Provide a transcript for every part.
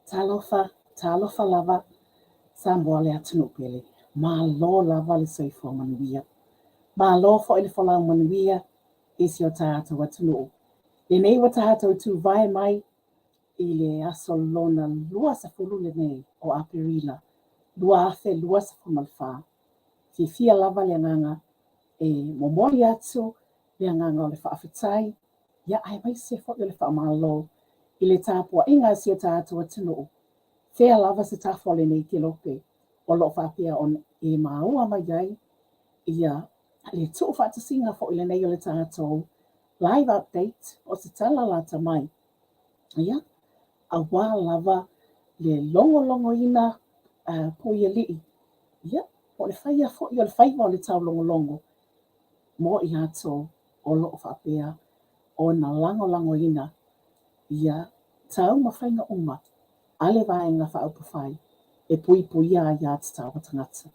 talofa lava sa moa le atunu pele. Malo lava le soifua manuia. Malo fo ile fola manuia isi o tātou atunu. Le nei wa tātou tu vai mai i le aso lona lua sa fulu le nei o Aperila. Lua afe lua sa fumalfa. Fia lava le nganga e momoli atu le nganga o le whaafetai. Ia ai mai se fo le whaamalo i le tāpua inga si o tātou atunu. Fea lava se tāwhole nei ke lope o lo whapea on e maua mai ai. Ia le tū whaatasinga fo i le nei o le tātou. Live update o se tala lata mai. Ia, a wā lava le longo ina puia lii. Ia, o le whaia fo i o le whaiva o le tau longo. Mo i ato o lo whapea o na lango ina. Ia, tau ma whainga uma. Ale vaenga whaupawhai. E pui a ia te tau tangata.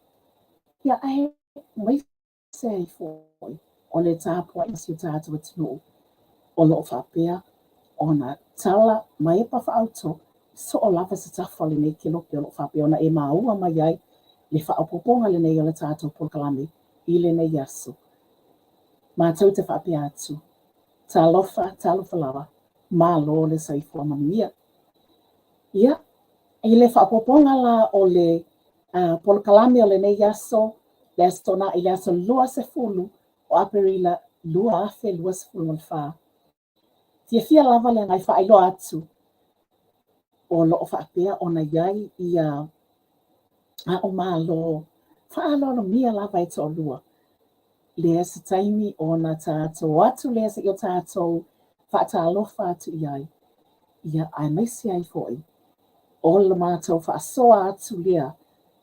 Ia, ai, mai se ai foi. O le tāpua isi o tātou atunu o lo whapea o na tala mai e pa whaauto so o lava se tawhale nei ke lope o lo whapea o na e maua mai ai le whaapoponga le nei o le tātou polkalame i le nei aso. Mātou te whapea atu. Talofa lava malo le saifua manuia. Ia, i le whaapoponga la o le polkalame o le nei aso le astona i le aso lua se fulu o Aperila lua afe lua se fulu malwha. Fia lava le ngai whaelo atu o lo whaapea o na iai i a o malo. Whaalo no mia lava e to lua. Le asa taimi o na tātou atu le asa i o tātou whaatalofa atu iai. Ia ai maisi ai foi. O le mātou whaasoa atu lea.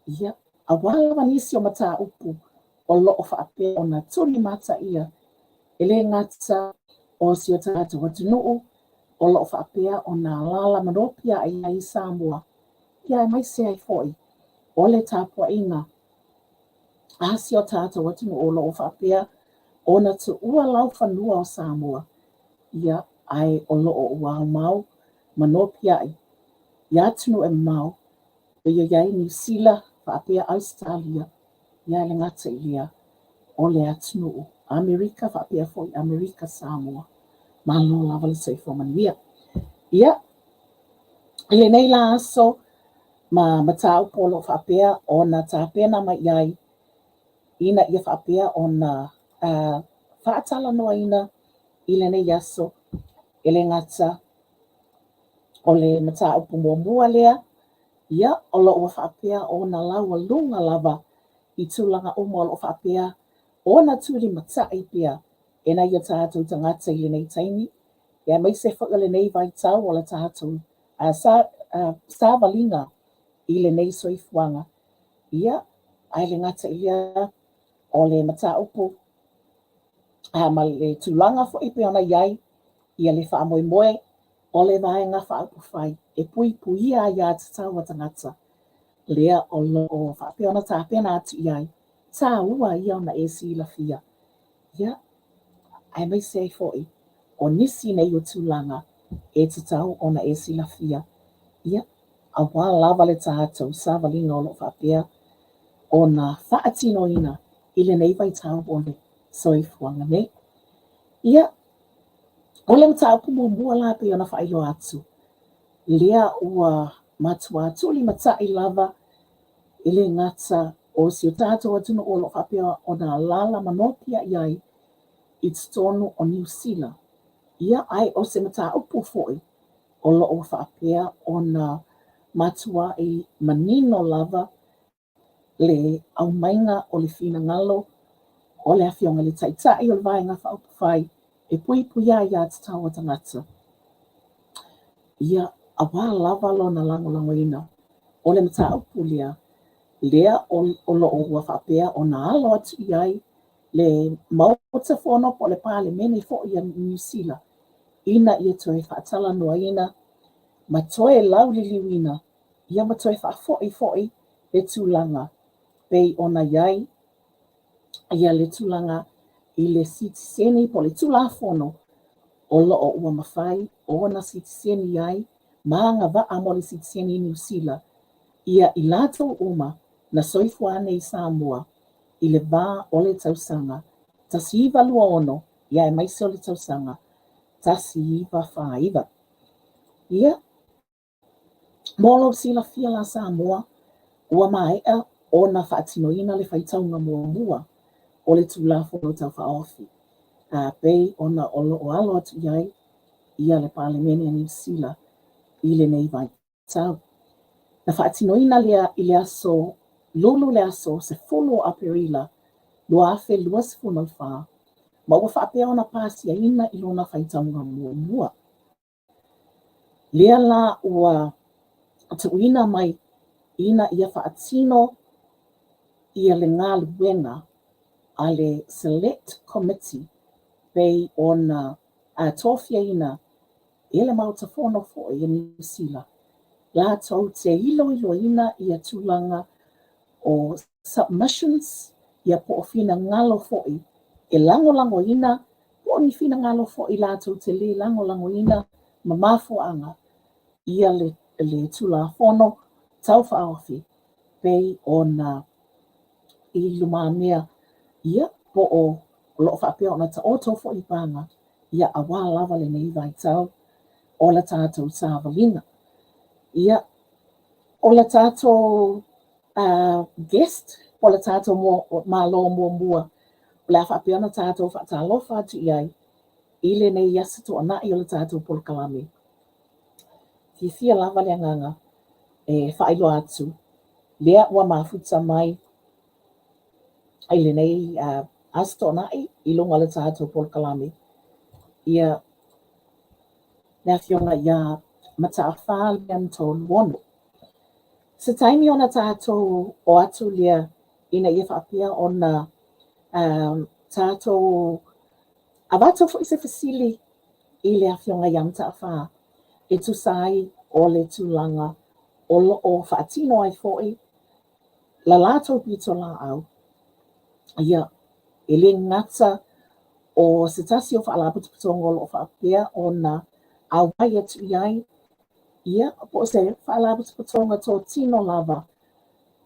Ia a wala nisi o mata upu o lo whaapea o na turi mata ia. Ele ngata o si o tātou atunuu o lo whaapea o na lala manopia ai Samoa. Ia mai se ai foi. O le tāpua inga. A si o tātou atunuu o lo whaapea o na tu ua lau whanua o Samoa. Ia ai o lo o ua mau manopia ai. Ia tunu e mau. Ia iai New Zealand whaapea Australia. Ia le ngata ia o le atunuu. Amerika whaapea foi Amerika Samoa. Malo lava le saifua manuia. Ia, le nei la aso ma matau polo whaapea o na tāpena mai iai ina ia whaapea o na whaatala noa ina i le nei aso ele ngata o le matau pumua lea. Ia, o lo ua whaapea o na laua lunga lava i tulaga uma o lo whaapea o na turi matai pia e na ia tātou tangata i le nei taimi. Ia mai se whaka le nei vai tau o la tātou sa valinga i le nei soifuanga. Ia, ai le ngata ia o le mata upu ma le tulanga fo ipe ona iai ia le wha moe o le vaenga wha upu whai e pui a ia te tau tangata. Lea o lo o whape ona tāpena atu iai tā ua ia ona e silafia. Ia, ai mai se ai foi. O nisi nei o tulaga e te tau ona e silafia. Ia, a wā lava le tātou sa valinga o lo whapea o na whaatino ina i le nei vai tau o le soifuanga nei. Ia, o le tau pumua la pe ona whailo atu. Lea ua matua tuli matai lava i le ngata o si o tātou atuna o lo whapea o na lala manopia iai i tonu o New Zealand. Ia ai o se mata upu foi o lo o whaapea o na matua i manino lava le au mainga o le fina ngalo o le awhionga le taitai o le vaenga whaupu whai e pui a ia te tau o tangata. Ia a wā lava lo na lango ina o le mata upu lea o lo o ua whaapea o na alo atu iai le mauta whono po le pāle mene fo ia New Zealand. Ina ia toe whaatala noa ina, ma toe lau liliwina, ia ma toe whaafoi le tūlanga. Pei ona iai, ia le tūlanga i le Citizenship po le tūla whono, o lo o ua mawhai, o na Citizenship iai, Manga va amole Citizenship New Zealand ia i latou uma na soifua nei Samoa i le vā o le tausanga tasiiva lua ono ia e maise o le tausanga tasiiva whaiva. Ia molo silafia la Samoa ua maea o na whaatinoina le whaitaunga mua o le tulafono tau whaofi. Pei ona o alo atu iai ia le Parlemene New Zealand i le nei vai tau. Na whaatinoina lea i le aso, lulu le aso se fulu o Aperila, lua afe lua se funu i wha, ma ua whaapea ona pāsia ina i lona whaitaunga mua. Lea la ua atuina mai ina ia whaatino ia le ngā luenga a le Select Committee pei ona tofia ina i le mautafono fo i New Zealand. La tau te ilo ina ia tulaga o submissions ia po o fina ngalo fo'i e lango ina po ni fina ngalo fo'i la tau te le lango ina ma mafuanga ia le tulafono tau whaofi pei ona i lumamea ia po o lo whapea ona ta oto fo'i panga ia awa lava le nei vai tau o la tātou sāwalina. Ia o la tātou guest, o la tātou mālo mua, la whapea ona tātou whaatalofa atu iai, i le nei yasa to ana i o la tātou polkalame. Ki fia lava le anganga, e whailo atu, lea ua mafuta mai, ai le nei asto ana i longa la tātou polkalame. Ia nea fionga ia mata awha lea mto luono. Se taimi ona tātou o atu lea ina ia whapea ona tātou awato fo i se fasili i lea fionga ia mata awha e tu sai o le tūlanga o whaatino ai fo'i la lātou pito la au. Ia e le ngata o se tasi o whaalaputu putongo o whapea ona awai atu iai, ia po se whaalaputu putonga tō tino lava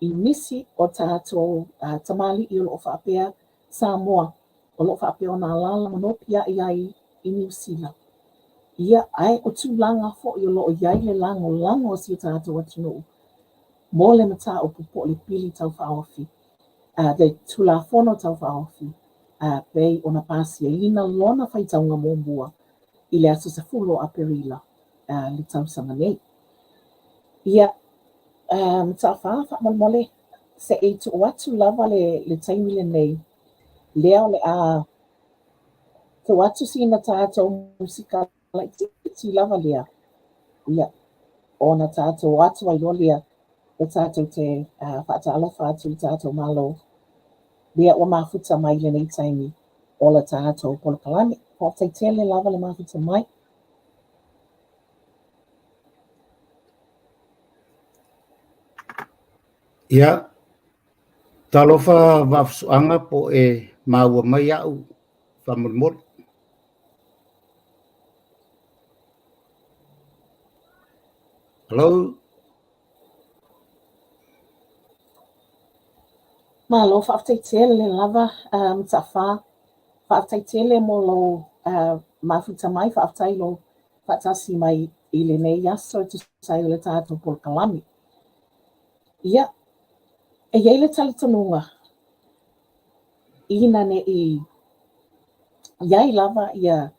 i Nisi o tātou tamali i o whapea Samoa o lo whapea o nā lala manopia iai i New Zealand. Ia ai o tūlanga fo i o lo iai le lango o si tātou atunu. Mō le mata o pupo le pili tau whaofi, le tulafono tau whaofi, pei o na pāsia ina lona whaitaunga mōmua i le aso se fulo Aperila le tausanga nei. Ia mta wha mole se e tu atu lava le taimile nei, lea o le tu atu si na tātou musika lai ti lava lea. Ia o na tātou atu ai lolea o tātou te whaatalofa atu i tātou malo. Lea o mafuta mai le nei taimi o la tātou polokalame. Pōtai tele lava le mafuta mai. Ia, talofa wafsuanga po e maua mai au whamurmur. Hello? Malo whaatai tele lava mtawha. Whaatai tele mo lo mafuta mai, whaatai lo whaatasi mai i le nei aso tu sai le tātou polokalame. Ia, e iei le talitonunga. Ina ne i iai lava ia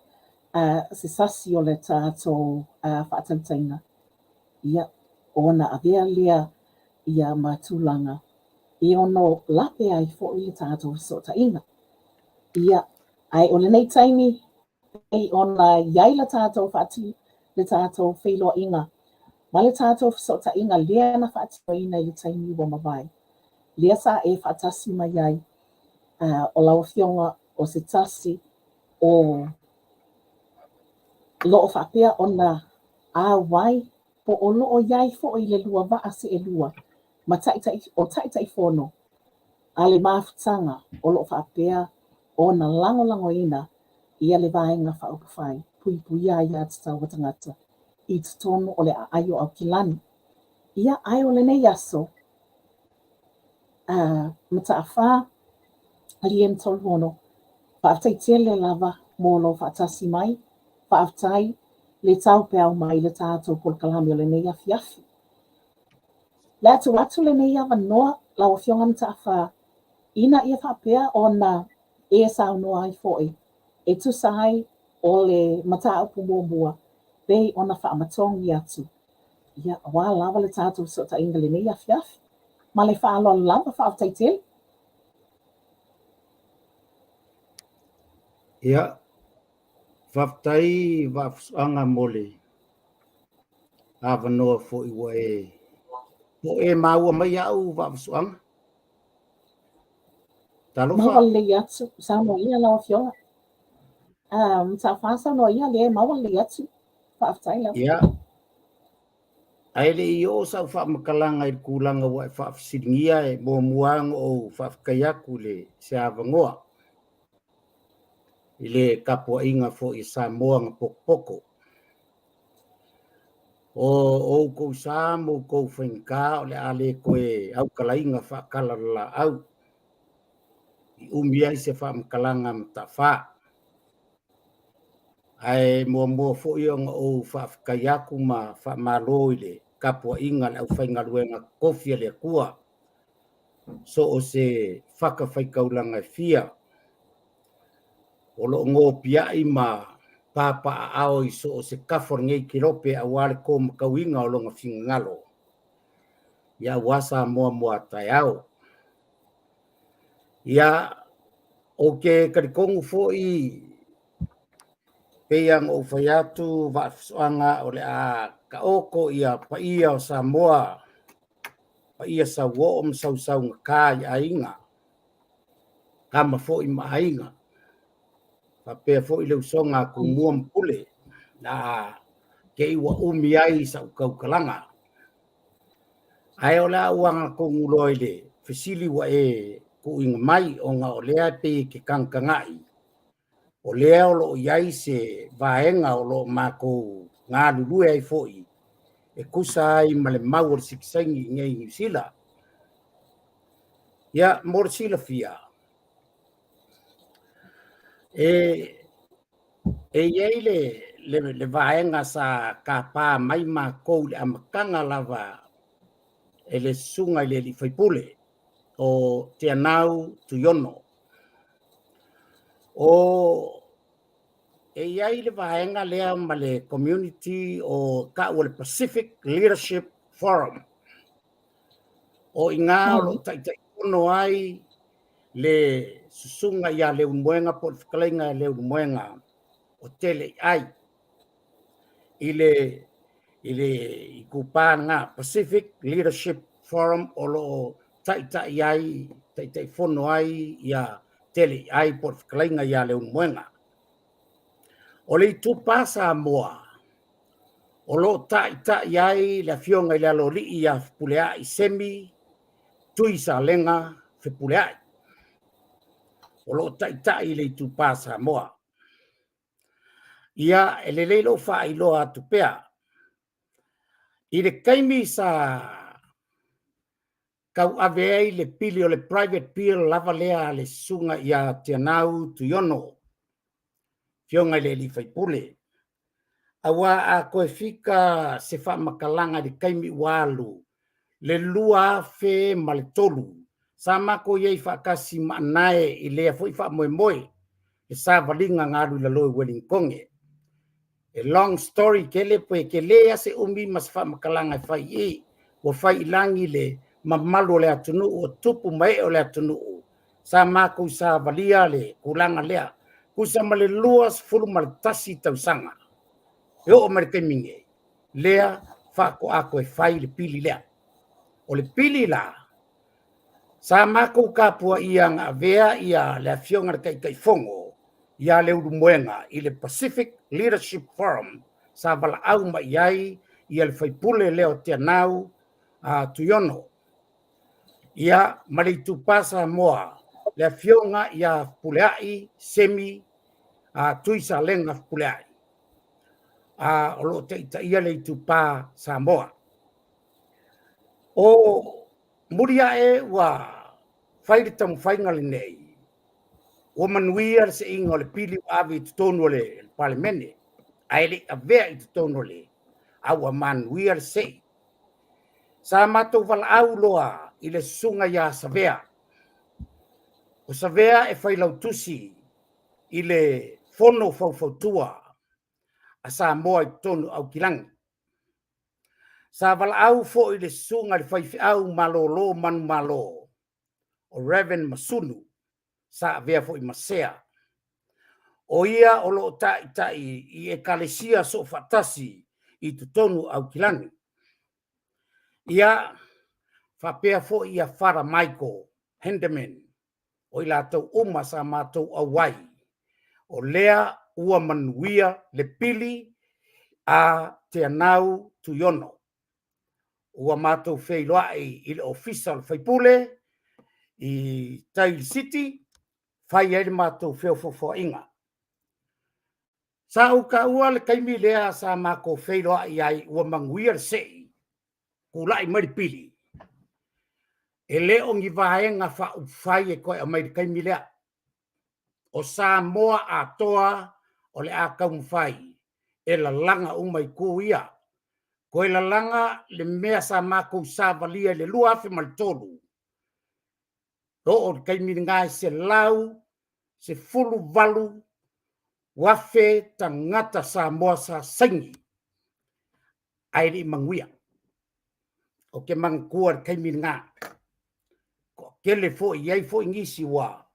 se sasi o le tātou whaatamtaina. Ia, ona avea lea ia matulanga. I ono lape ai fo i le tātou sota ina. Ia, ai o le nei taimi, ei ona iai la tātou whaati, le tātou whailoa inga. Ma le tātou sota inga lea na whaatio ina i le taimi wa mawai. Lea sa e whaatasi mai ai o lau fionga o se tasi o loo whapea ona a wai po o loo iai fo i le lua waa se e lua. Ma taitai fono. A le mafutanga o loo whapea o na lango ina ia le vaenga whaupawhai. Pui ai a te tau watangata. i tonu o le aio au kilani. Ia ai o lenei aso, mataafa alien tolhono, whaaftai le lava molo whaatasi mai, whaaftai le tau pe au mai le tātou polkalami o lenei afiafi. Le atu lenei awa noa lau fionga mataafa, ina ia whaapea o na e sao noa ai foe, e tusai o le mataa upu mua bei ona whaamatongi atu. Ia wā lava le tātou so ta inga lenei afiafi. Ma le whaalo lava whaaftai tele. Ia, whaftai wafsuanga mole. Awa noa fo iwa e. Mo e maua mai au wafsuanga. Maua Talofa. le atu, sa mo ia lau fionga. Sa whaasa no ia le maua le atu. Whaaftai lau. Ia. Ai le i o sa whaamakalanga i kulanga wa whaafsiringia e mo muang o whaafkaiaku le se awangoa. I le kapua inga fo i sa moanga pokpoko. O kou sa mo kou whainka o le ale koe au kalainga whaakalala au. I umiai se whaamakalanga mtawha. Ai mua fo i onga o whaafkaiaku ma whaamalo i le kapua inga le au whaingaruenga kofia le kua. So o se whakawhaikaulanga fia. O lo ngō piai ma papa ao i so o se kafar ngei kirope a wale ko makawinga o longa fingalo. Ia wasa mua tai au. Ia o ke karikongu fo i peyang o whaiatu wafsuanga o le a kaoko ia paia o Samoa. Paia sa woom sau ngaka i ainga. Kama fo i mainga. Papea fo i leu songa ku muam pule na ke iwa umi ai sa ukaukalanga. Ai o la uanga ko nguloi le fesili wa e ku inga mai o nga o lea pe ke kankangai. O lea o lo iai se vaenga o lo mako ngā lulu ai fo i. E kusa ai male mawar sikisaingi ngei New Zealand. Ia mor silafia. E iei le vaenga sa ka pā mai mako le amakanga lava e le sunga le li whaipule o te anau tu yono. O e iai le vaenga lea ma le community o ka ua le Pacific Leadership Forum. O inga o lo taitai ono ai le susunga ia le umuenga po le whakalainga le umuenga o tele ai. I kupa nga Pacific Leadership Forum o lo taitai ai, taitai fono ai ia tele ai po le whakalainga ia le umuenga. O le tupa Samoa, o lo taitai ai le fionga i le alo li ia pulea i semi, tui sa lenga whipulea. O lo taitai le tupa Samoa. Ia e le leilo wha i loa tupea. I le kaimi sa kau avei le pili o le private pier lava lea le sunga ia te anau tu yono. Fionga le li whaipule. Awa a koe fika se wha makalanga le kaimi walu. Le lua fe ma le tolu. Sa mako iei whakasi maanae i lea fwoi wha moe moe. E sa valinga ngaru la loe Wellingkonge. E long story kele poe ke lea se umi mas wha makalanga whai i. Wa whai ilangi le mamalu le atunu o tupu mai o le atunu. Sa mako sa valia le kulanga lea. Kusa ma le luas fulu ma le tasi tausanga. E o Amerikai minge. Lea whako ako e whai le pili lea. O le pili la. Sa mako kapua ia ngā vea ia le fionga kai fongo. Ia le urumuenga i le Pacific Leadership Forum. Sa vala au ma iai ia le whaipule leo te anau tu yono. Ia malitu pasa moa. Le fionga ia puleai semi tuisa lenga puleai. o lo te ia le tu pa Samoa. O muria e wa fai tam fai ngal nei. O manuia se inga le pili avi tonu le parlemene. Ai le avea i tonu le. Awa manuia se. Sa matou val au loa i le sunga ia savea. O savea e fai lau tusi i le fono faufautua a Samoa i tonu au kilangi. Sa val au fo i le sunga le fai au malolo man malo. O Reverend Masunu sa avea fo i masea. O ia o lo tai i e kalesia so fatasi i tonu au kilangi. Ia whapea fo ia whara Michael Hendeman o i lātou uma sa mātou awai. O lea ua manuia le pili a te anau tuiono. Ua mātou wheiloai i le official whaipule i Tail City, whai ere mātou whewhawha inga. Sa uka ua le kaimi lea sa māko wheiloai ai ua manguia le sei, kulai maripili. E leo ngi vaenga wha ufai e koe a mai kaimi lea. O Samoa atoa o le a kaumwhai e la langa umai kuia. Koe la langa le mea sa mako sa valia le lua afe maltolu. Do o kaimi ngai se lau, se fulu valu, wafe tangata Samoa sa sangi. Airi manguia. O ke mangkua kaimi ngai. Ko kele fo iai fo ingisi wa.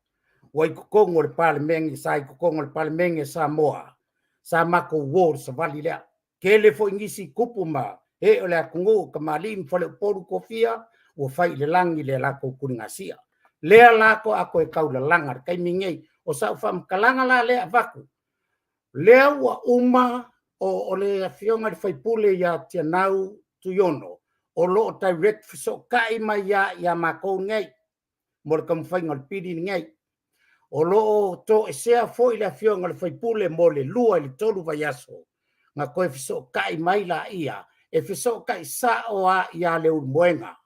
Wai kukongo le parlemengi sai kukongo le parlemengi Samoa. Sa mako ward sa vali lea. Kele fo ingisi kupuma. E ole akungu kamalim fale poru kofia. Ua fai le langi le lako kuringasia. Lea lako ako e kau le langar. Kai mingei. O sa ufam kalanga la lea vaku. Lea ua uma o le afionga le faipule ya tianau tuyono. O lo direct so kai mai ya mako ngai. Mora kam fai ngal pidi ngai. O lo to e sea foi le afionga le faipule mo le lua le tolu vaiaso. Nga koe fiso kai mai la ia. E fiso kai sa o a ia le urmoenga.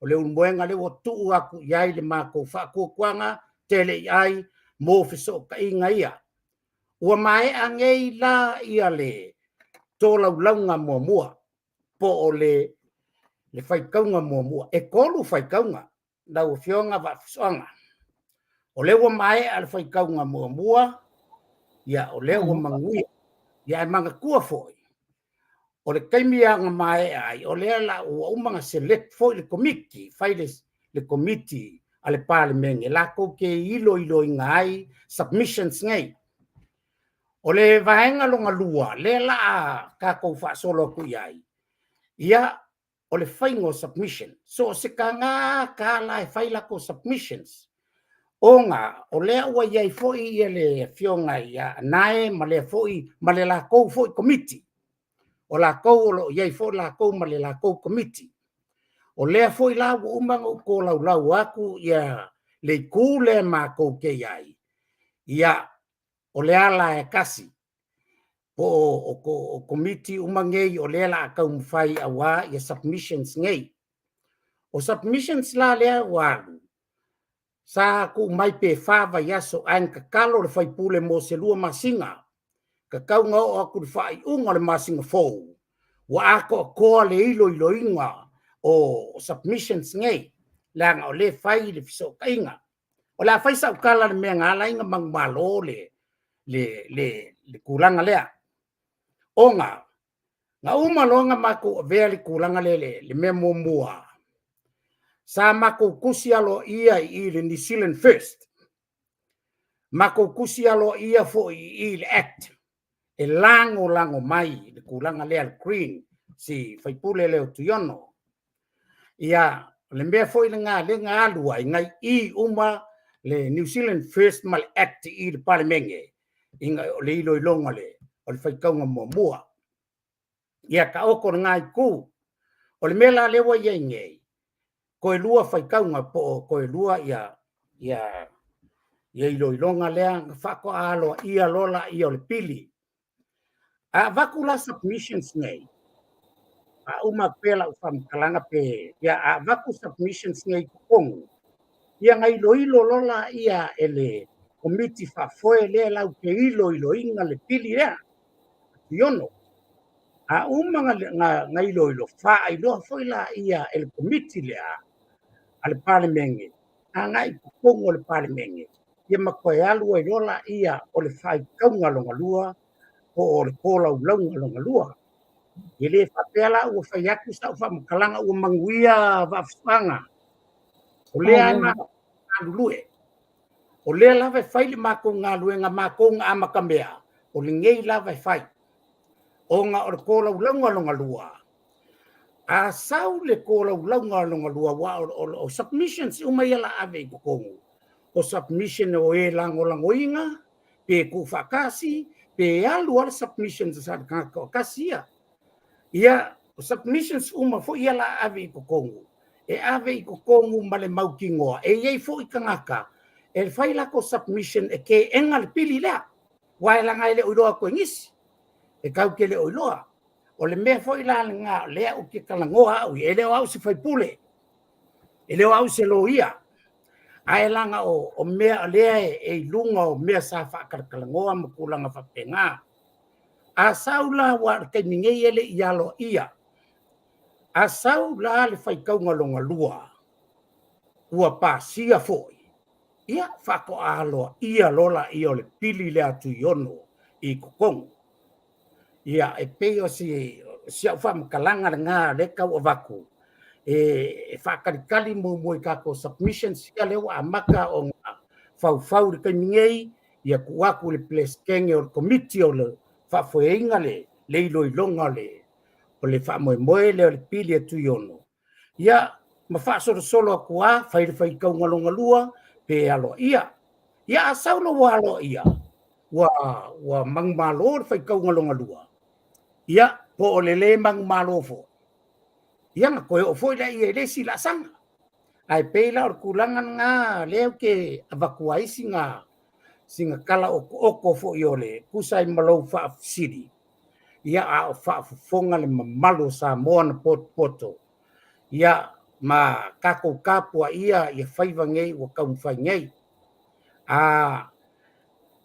O le urmoenga le o tuu aku iai le mako whakua kuanga tele iai mo fiso kai nga ia. Ua mai angei la ia le tō laulaunga mua mua. Po o le whaikaunga mua mua. E kolu whaikaunga. Nau fionga wa fisoanga. O lewa mai al whaikaunga mua mua. Ia o lewa manguia. Ia e manga kua foi. O le kaimianga mai ai. O lea la ua umanga select foi le komiti. Fai le komiti ale parlemengi. Lako ke ilo ngai. Submissions ngai. O le vaenga longa lua. Le la kako wha solo ku iai. Ia o le whaingo submission. So se ka ngā ka lai whailako submissions. O ngā, o lea ua iai foi ia le fionga ia nae, ma lea foi, ma le lako foi komiti. O lako o iai foi lako ma le lako komiti. O lea foi la ua umanga uko lau aku ia le ku le mako ke iai. Ia o lea la e kasi. O komiti umangei o lea la akau mwhai awa ia submissions ngei. O submissions la lea walu. Sa ku mai pe fava yaso an kakalo le faipule mo se lua masinga. Kakau nga o aku le fai unga le masinga fou. Wa ako koa le ilo inga o submissions ngei. Langa o le fai le fiso kainga. O la fai sa ukala le mea ngala inga mang malo le kulanga lea. O nga umalonga mako vea le kulanga le mea mua. Sa mako kusialo ia i le New Zealand First. Mako kusialo ia fo i le act. E lango mai le kulanga lea le green. Si faipule leo tuyono. Ia le mea fo i le ngā alua i ngai i uma le New Zealand First mal act i le palemenge. Inga le ilo ilonga le. O le whaikaunga mua. Ia ka oko ngai ku. O le mela lewa ia ngei. Koe lua whaikaunga po koe lua ia ilo ilonga lea. Whako alo ia lola ia o le pili. A vakula submissions nei. A uma pela kalanga pe ya a vaku submissions nei kong. Ia ngai loilo lola ia ele committee fa foi le lau ke ilo inga le pili rea. Iono. A uma ngai loilo fa ilo foi la ia el committee lea al parliament. A ngai kongo le parliament. Ia makoe alu e lola ia o le fai kaunga longa lua o le kola ulonga longa lua. Ile fapela ua fai aku sa ufa makalanga ua manguia vafanga. O lea na alulue. O lea lava fai le mako ngā luenga mako ngā amakamea. O le ngei lava fai. O ngā o le kola ulonga longa lua. A sau le kola ulonga longa lua wa o submissions umayala ave i kukongu. O submission o e langoinga, pe kufakasi, pe alu al submissions sa kasia. Ia o submissions uma fo ia la ave i kukongu. E ave i kukongu male maukingoa. E iei fo i kangaka. E fai lako submission e ke enga le pili lea. Wai langa ele uiloa koe ngisi. E kau ke le uiloa. O le mea fo i la ngā lea u ke kalangoa au. E leo au se fai pule. E leo au se lo ia. Ai langa o mea lea e lunga o mea sa whakalangoa makulanga whapenga. A saula wa ke mingei ele i alo ia. A saula le whai kaunga longa lua. Ua pasia foi. Ia whako aloa ia lola i o le pili lea tu iono i kukongu. Ia e peo si au whamakalanga ngā leka o waku. E whakarikali mo i kako submissions ia leo a maka o ngā whau le kaimingei ia kuaku le pleskenge o le committee o le whafoeinga le ilo ilonga o le whamoemoe le o le pili e tu iono. Ia ma whaasoro a kua whai kaunga longa lua pe alo ia. Ia a saulo wa alo ia. Wa mangmalo whai kaunga longa lua. Ia po o le mangmalo fo. Ia nga koe o foi la ia le sila sanga. Ai peila o kulangan nga leo ke evacuaisi nga singa kala oko fo iole kusai malo fa city. Ia a fa fonga le malo sa moana poto. Ia ma kako kapua ia whaiva ngei wa kaumwhai ngei.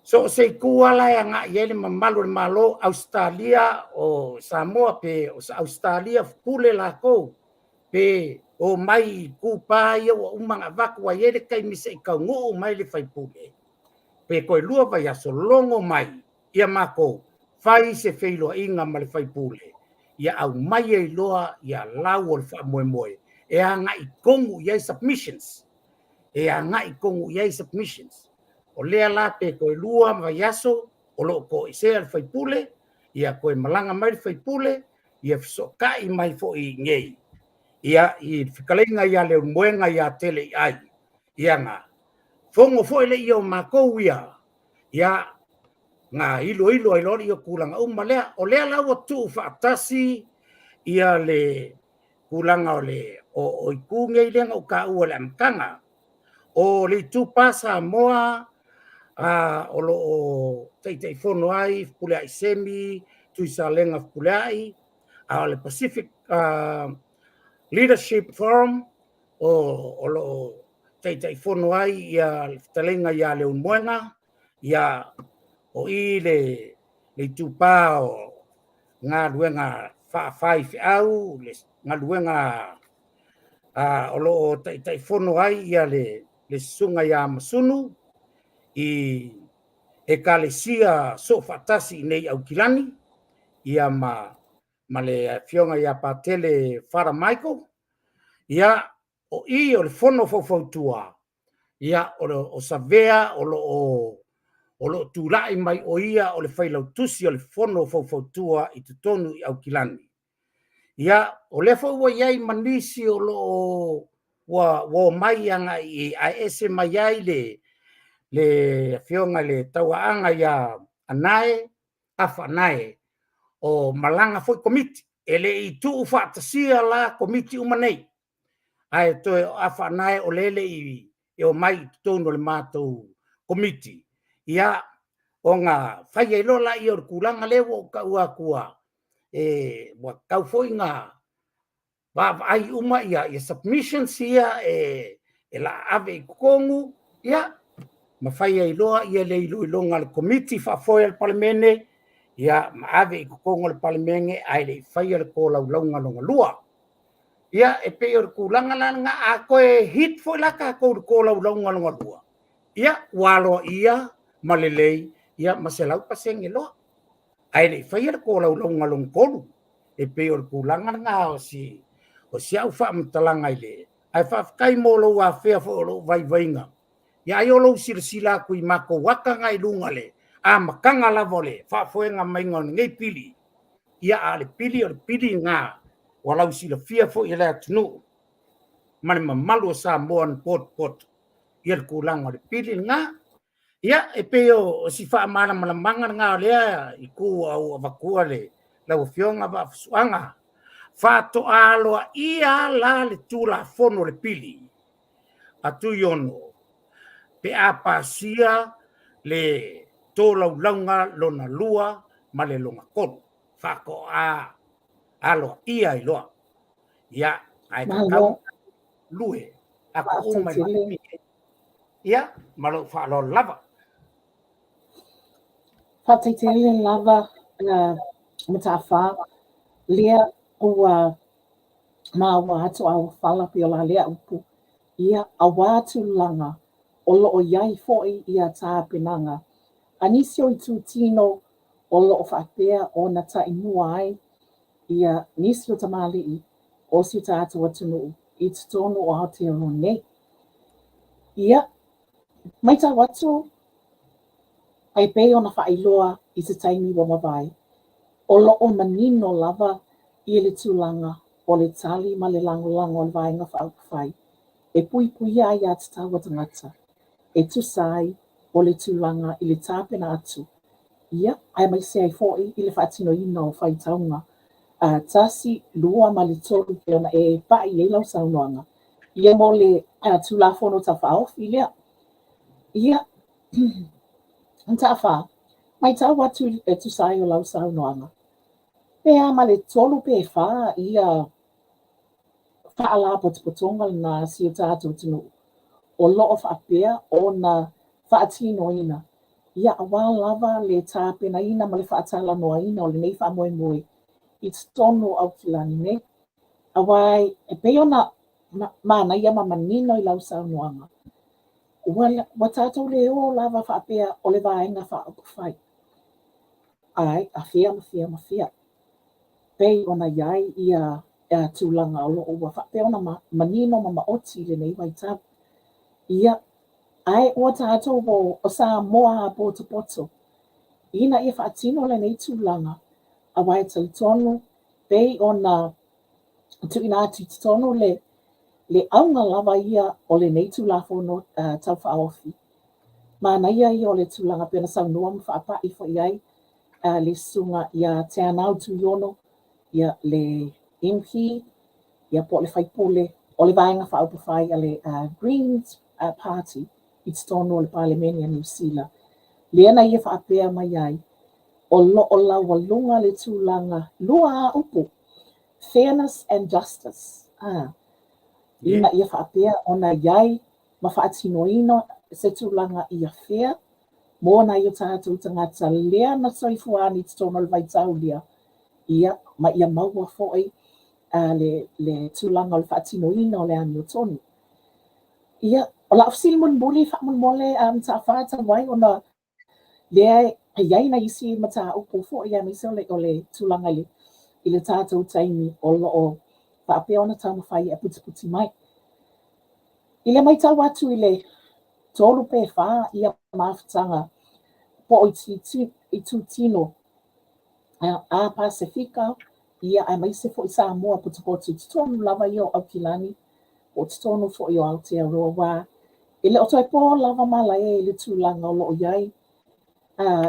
So se kuala ya nga yele mamalo malo Australia o Samoa pe o Australia pule la ko pe o mai kupa ia o umanga vaku wa yele kai mise ka ngo mai le fai pule pe ko lua vai aso longo mai ia mako fai se feilo inga mai fai pule ia au mai e loa ia lau o fa moe e anga i kongu ia submissions o lea la pe koe lua vaiaso o lo ko ise al fai pule ia koe malanga mai fai pule ia fisokai mai fo i ngei ia i fikalenga ia le moenga ia tele ai ia nga fongo fo ile io makou ia nga ilo ai lori ia kulanga umalea o lea la o tu fatasi ia le kulanga o ikunge ile nga ka u le amkanga o le tu pasa moa o lo tei fono ai pule ai semi tu salenga pule ai a le Pacific Leadership Forum o lo tei fono ai ia talenga ia le unmoenga ia o i le tupa o ngā luenga whai au le ngā luenga o lo tei fono ai ia le sunga ia masunu i ekalesia so fatasi nei au kilani ia ma le fionga ia patele Fara Michael ia o i o le fono fautua ia o savea o lo tulai mai o ia o le failau tusi o le fono fautua i tutonu i au kilani ia o le fo wa iai manisi o lo wa mai anga i ese mai ai le fionga le tawaanga ia anae afanae o malanga foi komiti ele i tu fatasia la komiti umanei ai to afanae o lele i o mai tonu le matou komiti ia o ngā whai e lola i o kulanga lewo ka ua kua wa kau foi ngā ai uma ia submissions ia la ave i kongu ia ma whai e loa ia le ilonga le committee whaafoe al palemene ia ma ave i kongu le palemene ai le whai le ko laulaunga longa lua ia e pe o kulanga langa a koe hit foi laka ko laulaunga longa lua ia walo ia malelei ia maselau paseng elo ai le fai ko laulaunga long kolu e pe o kulanga nga o si au fa mtalanga ile ai fa kai mo lo wa fe fo lo vai vainga ia yo lo sila ku i mako waka ngai lunga le a makanga la vole fa foenga mai ngon ngai pili ia ale pili o pili nga walau silafia fo ia la tunu mane mamalu sa mon pot ia kulanga le pili nga ia e pe o si fa mana manga nga lea i ku au vakua le la fionga va suanga fa to alo ia la le tula fono le pili atu yono pe apasia le tola launga lona lua ma le longa kon fa ko alo ia i loa ia ai ka kau lue ako uma ia malo fa lo lava Whataitele lava matafa lea ua maua atu au whala pio la lea upu ia awatu langa o loo iai foi ia tā penanga. Anisio i tū tino o loo whaapea o na ta inua ai ia nisio tamali i o si ta atu atunu i tonu o Aotearoa nei. Ia, mai tā watu ai pei ona whaailoa i te taimi wa mawai. O loo manino lava i le tūlanga o le tali ma le lango o le vaenga whaupawhai. E pui ai a te tawa tangata. E tusai o le tūlanga i le tāpena atu. Ia, ai mai se ai foi i le whaatino ina o whai taunga. Tasi lua ma le tolu ke ona e pai e lau saunoanga. Ia mo le tūlafono ta whaofi lea. Ia, ta wha, mai tau watu e tusai o lau saunoanga. Pea ma le tolu pe wha ia whaala potopotonga na si o tātou tunu. O loo whaapea o na whaatino ina. Ia awa lava le tāpena ina ma le whaatala noa ina o le nei wha moe. I tono au kilani ne. Awai e peo na mana ia ma manino i lau saunoanga. Wa tātou le o lava whaapea o le vaenga whaapawhai. Ai, a fia. Pei ona iai ia tūlanga o loo ua whaapea ona manino ma maoti le nei wai tāpu. Ia, ai ua tātou o sa moa a poto. Ina ia whaatino le nei tūlanga. Awai tau tonu, pei ona tuina atu tonu le aunga lava ia o le nei tūlafono tau whaofi. Mana ia o le tūlanga pena sau noa mwhaapai fo iai le sunga ia te anau tu yono ia le MP ia po le whaipule o le vaenga whaupawhai a le Greens Party i tonu o le Parliamenia New Zealand. Leana ia whaapea mai ai o loo lau lunga le tūlanga lua a upu. Fairness and justice. Ina ia whaapea ona iai ma whaatino ino se tūlanga ia fair. Mōna i o tātou tangata lea na soifuani te tono le vaitau lia. Ia ma ia maua foi le tūlanga o le whaatino ino o le ani o tonu. Ia o la ofisili mun buli wha mun mole ta whaata wai ona lea iai na isi mata upo fo ia me se o le tūlanga le i le tātou taimi o loo whaapea ona tau mawhai e puti mai. I le mai tau atu i le tolu pe wha ia mawhatanga po i tū tino a Pasifika ia ai mai se fo i Samoa puti tonu lava i o Aukilani o tonu fo i o Aotearoa wā. I le oto e po lava mala e le tūlanga o loo iai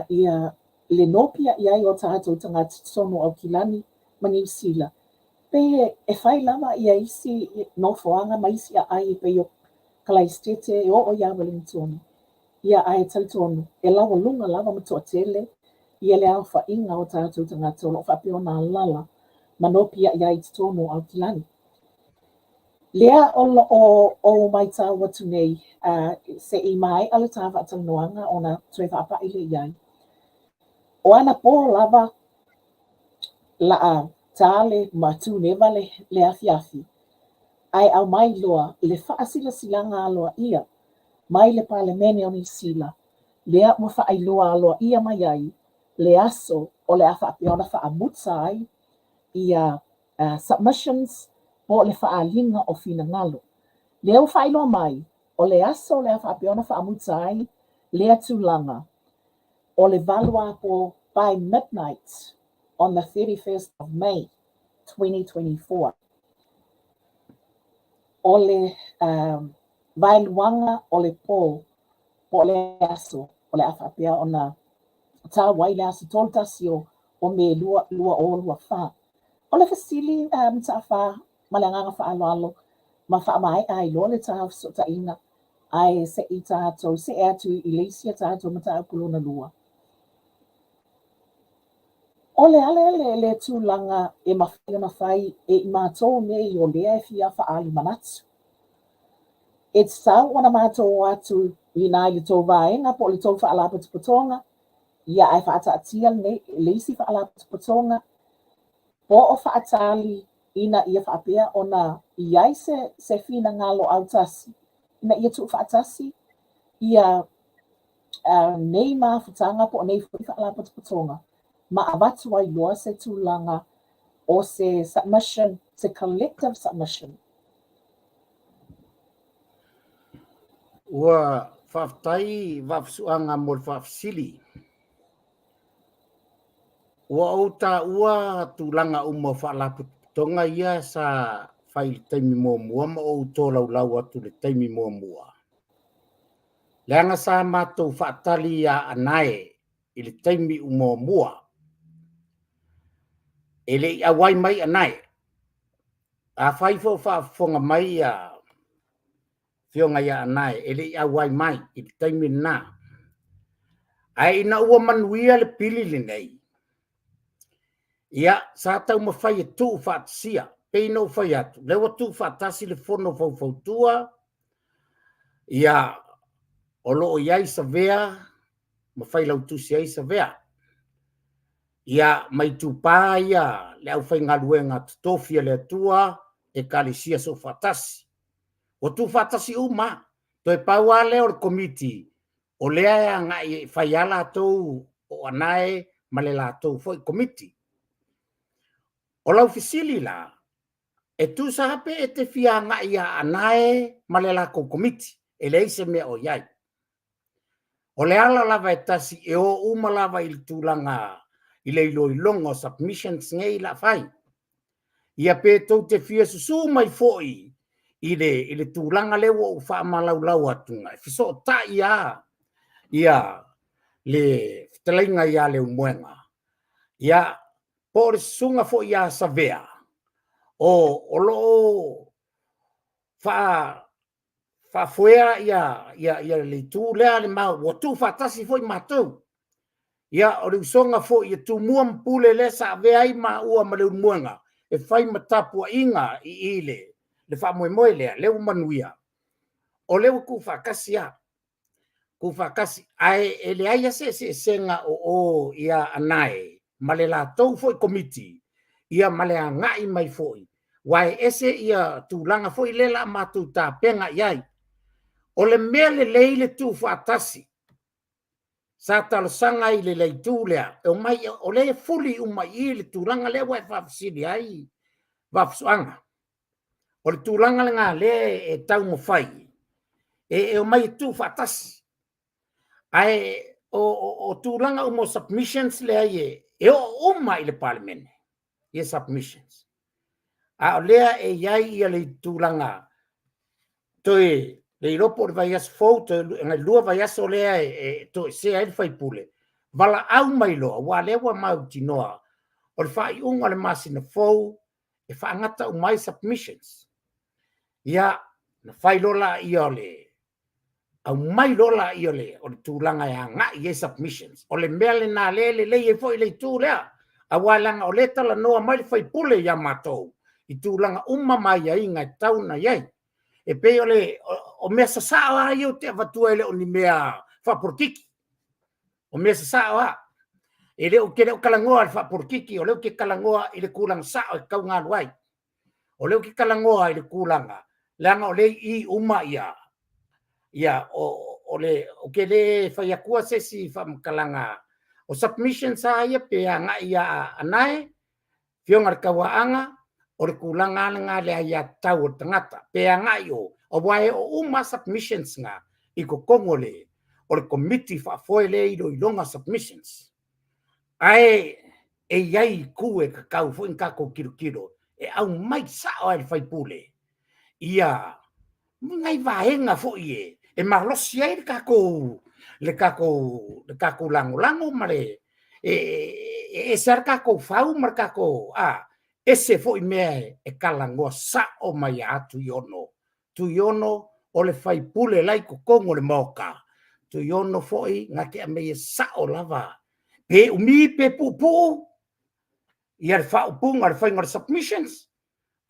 ia le nopia iai o tātou tangata tonu Aukilani ma New Zealand. Pe e whai lava ia isi no foanga ma isi a ai pe o Kalaistete o ia Wellington. ia ai talitonu e lava lunga lava matoʻatele ia le aofaʻiga o tatou tagata o loo faapiona alala manopi ia i totonu au tilani. Lea o o mai tau atu nei se I mai ale tā whaatanoanga o na tue whaapai le iai. O ana pō lava la a tāle matu neva le afiafi. Ai au mai loa le whaasila silanga aloa ia mai le palemene o ni sila. Lea ua whaailoa aloa ia mai ai le aso o le awhaapiona whaamuta ai ia submissions po le whaalinga o fina ngalo. Lea whaailoa mai, o le aso le whaapiona whaamuta ai, lea tūlanga, o le valua po by midnight on the 31st of May, 2024. O le vailuanga o le po le aso, o le whaapia o na tā wai le aso toltasio o me lua o lua wha. O le fasili ta wha, malanganga whaaloalo, ma whaamai ai loa le tā sota ina, ai se I tātou, se e atu I leisia tātou mata au kulona lua. O le ale le tūlanga e mawhai na whai e I mātou nei o lea e fia whaali manatu. E tau wana mātou atu I nai le tō vaenga po le tō whaalapa tupatonga, ia ai whaata atia nei leisi whaalapa tupatonga, po o whaatali ina ia whaapea o na iai se fina ngalo au tasi. Ina ia tu whaatasi, ia nei mawhutanga po nei whaala patonga. Ma awatu ai loa se tūlanga o se submission, se collective submission. Ua whaftai wafsuanga mo whafsili. Ua o ta ua tūlanga umo whaala patonga ia sa whai taimi mō mua ma o tō lau atu le taimi mō mua. Leanga sa mātou whaatali a anae I le taimi umo mua. E le I awai mai anae. A whaifo whaafonga mai a whionga ia anae. E le I awai mai I le taimi nā. Ai ina ua manuia le pili le nei. Ia sa tau mawhai e tū whaatasia. Pei no whai atu. Lewa tū whaatasi le whono whautua. Ia o loo iai sa vea. Mawhai lau tusi ai sa vea. Ia mai tupā ia le au whai ngaluenga tutofia le atua e kalisia so whatasi. O tu whatasi uma, toi paua leo le komiti, o lea ngai whai ala tau o anae ma le la tau foi komiti. O lau fisili la, e tu sahape e te fia ngai a anae ma le la kou komiti, e le ise mea o iai. O le ala lava e tasi e o uma lava il tūlanga I le ilongo submissions ngai la fai. Ia pe tau te fia susu mai foi I le tūlanga lewa o whaamalau atunga. Fiso ta ia leftalainga ia le umuenga. Ia por sunga foi ia savea. O lo fa fuea ia le tū lea le mau. O tū fatasi foi mātou. Ia o le usonga fo ia tu mua mpule le sa veai ma ua ma le umuenga. E whai matapua inga I ile. Le wha moe lea, leo manuia. O leo ku whakasi a. Ku whakasi. Ai e le aia se senga o ia anae. Ma le la tau foi komiti. Ia ma le ngai mai foi. Wai ese ia tūlanga foi le la matu ta penga iai. O le mea le leile tu whaatasi. Sa talo sanga I le leitu lea. O mai o le fuli umai I le tūlanga le wai whafsiri ai. Wafsuanga. O le tūlanga le ngā le e tau mo whai. E o mai tu whatasi. Ai o tūlanga umo submissions le ai e o umai le parliament. E submissions. A o lea e iai ia le tūlanga. Toi le iropo le vai as foto ngai lua vai as lea to se ai fai pule vala au mai lo wa le wa mau tinoa o le fai unga le masina fo e fa ngata o mai submissions ia na fai lola I ole au mai lola i ole o le tūlanga e hanga i e submissions. O le mele nā le e fo i le tū lea. A wailanga o le tala noa mai le fai pule ia mātou. I tūlanga mai a inga e tauna iai. E pe ole o mea sasao a iu te avatua ele o ni mea whaporkiki. O mea sasao a. E leo ke leo kalangoa le whaporkiki. O leo ke kalangoa i le kūlanga sao e kau ngā ruai. O leo ke kalangoa i le kūlanga. Leanga o le i ia. Ia o ke le whaiakua sesi whamkalanga. O submission sa ia pe anga ia anae. Fionga kawaanga. O le kulanga nga le ia tau o tangata. Pe anga o wae o submissions nga. I ko kongole. O le committee whafoe le i longa submissions. Ai e iai kue kakau fo in kako kiro. E au mai sao ai whaipule. Ia ngai vaenga fo ie. E malosi ai le kako lango mare e ser kako fau mar kako ese fo i mea e kalangoa sa o mai atu iono o le fai pule lai ko kongo le moka tu iono fo i nga ke me sa o lava pe umi pe pupu ia le fa punga le fai ngar submissions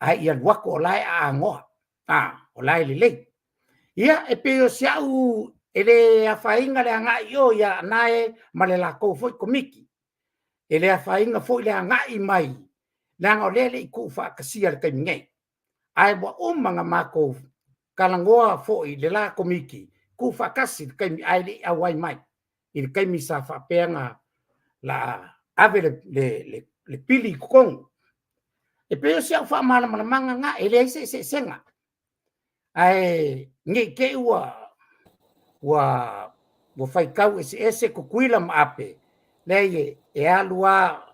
ai ia wako lai a ngoa o lai le ia e pe o siau ele a fainga le anga io ia nae ma le lako foi komiki ele a fainga foi le anga i mai langa lele i ku fa kasia le kai ngai ai bo manga mako kalangoa foi le la komiki ku fa kasi kai ai le awai mai i kai mi sa fa penga la ave le pili kong e pe o siau fa mala manga nga ele se senga ai ngi ke wa fai kau ese ko kuila maape le e alua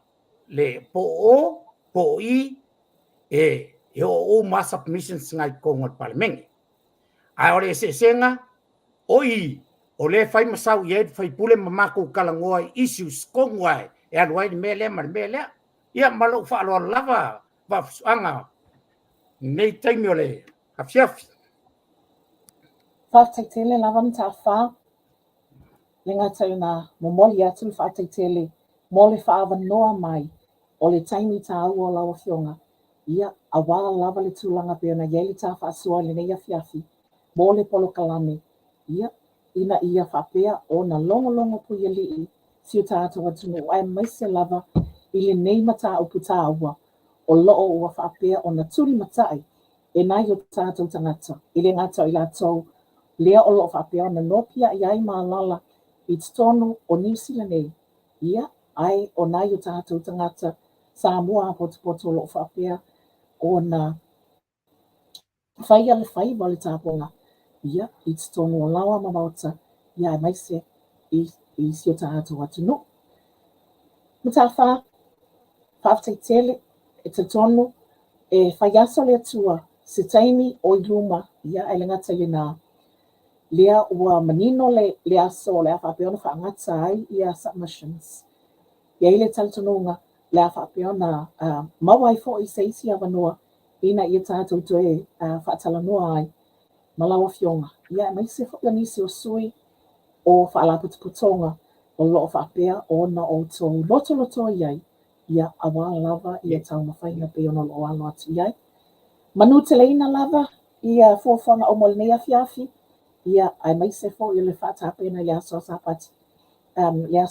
le po i o ma submissions ngai ko ngol parliament ai ore ese senga o le fai masau ye fai pule mamako kalangoa issues kongwai e alua i mele ia malo fa lo lava va anga nei taimi ole afiafi Whātaitele lava mta whā. Le ngata na momoli atu whātaitele mo le whaawanoa mai o le taimi tā au o lawa fionga. Ia a wala lava le tūlanga pe ona iei le tā whaasua le nei afiafi mo le polo kalame. Ia ina ia whapea o na longo puia lii si o tātou atunu ai maise lava i le nei mata o puta aua o loo ua whapea o na turi matai e nai o tātou tangata i le ngata i la tau lea o loo whapea na nopia iai mālala i tonu o New Zealand nei. Ia, ai o nai o tātou tangata Samoa poto loo whapea o na whaia le whai wale tāponga. Ia, i tonu o lawa mamauta iai maise i si o tātou atunu. Mta wha, whaftaitele e te tonu e whaiaso le atua se taimi o i luma ia e le ngata i nā lea ua manino le aso le awhapeona whaangata ai ia submissions. Ia ile talitonunga le awhapeona mawai fo i seisi awanua ina ia tātou toe whaatalanua ai malawa fionga. Ia maise fo ia nisi o sui o whaalaputuputonga o loo whapea o na o tō loto iai ia awa lava ia tau mawhaina pe ona loo alo atu iai. Manu te leina lava ia fōwhanga o molinea fiafi ia ai maise fo i le whaatapena le aso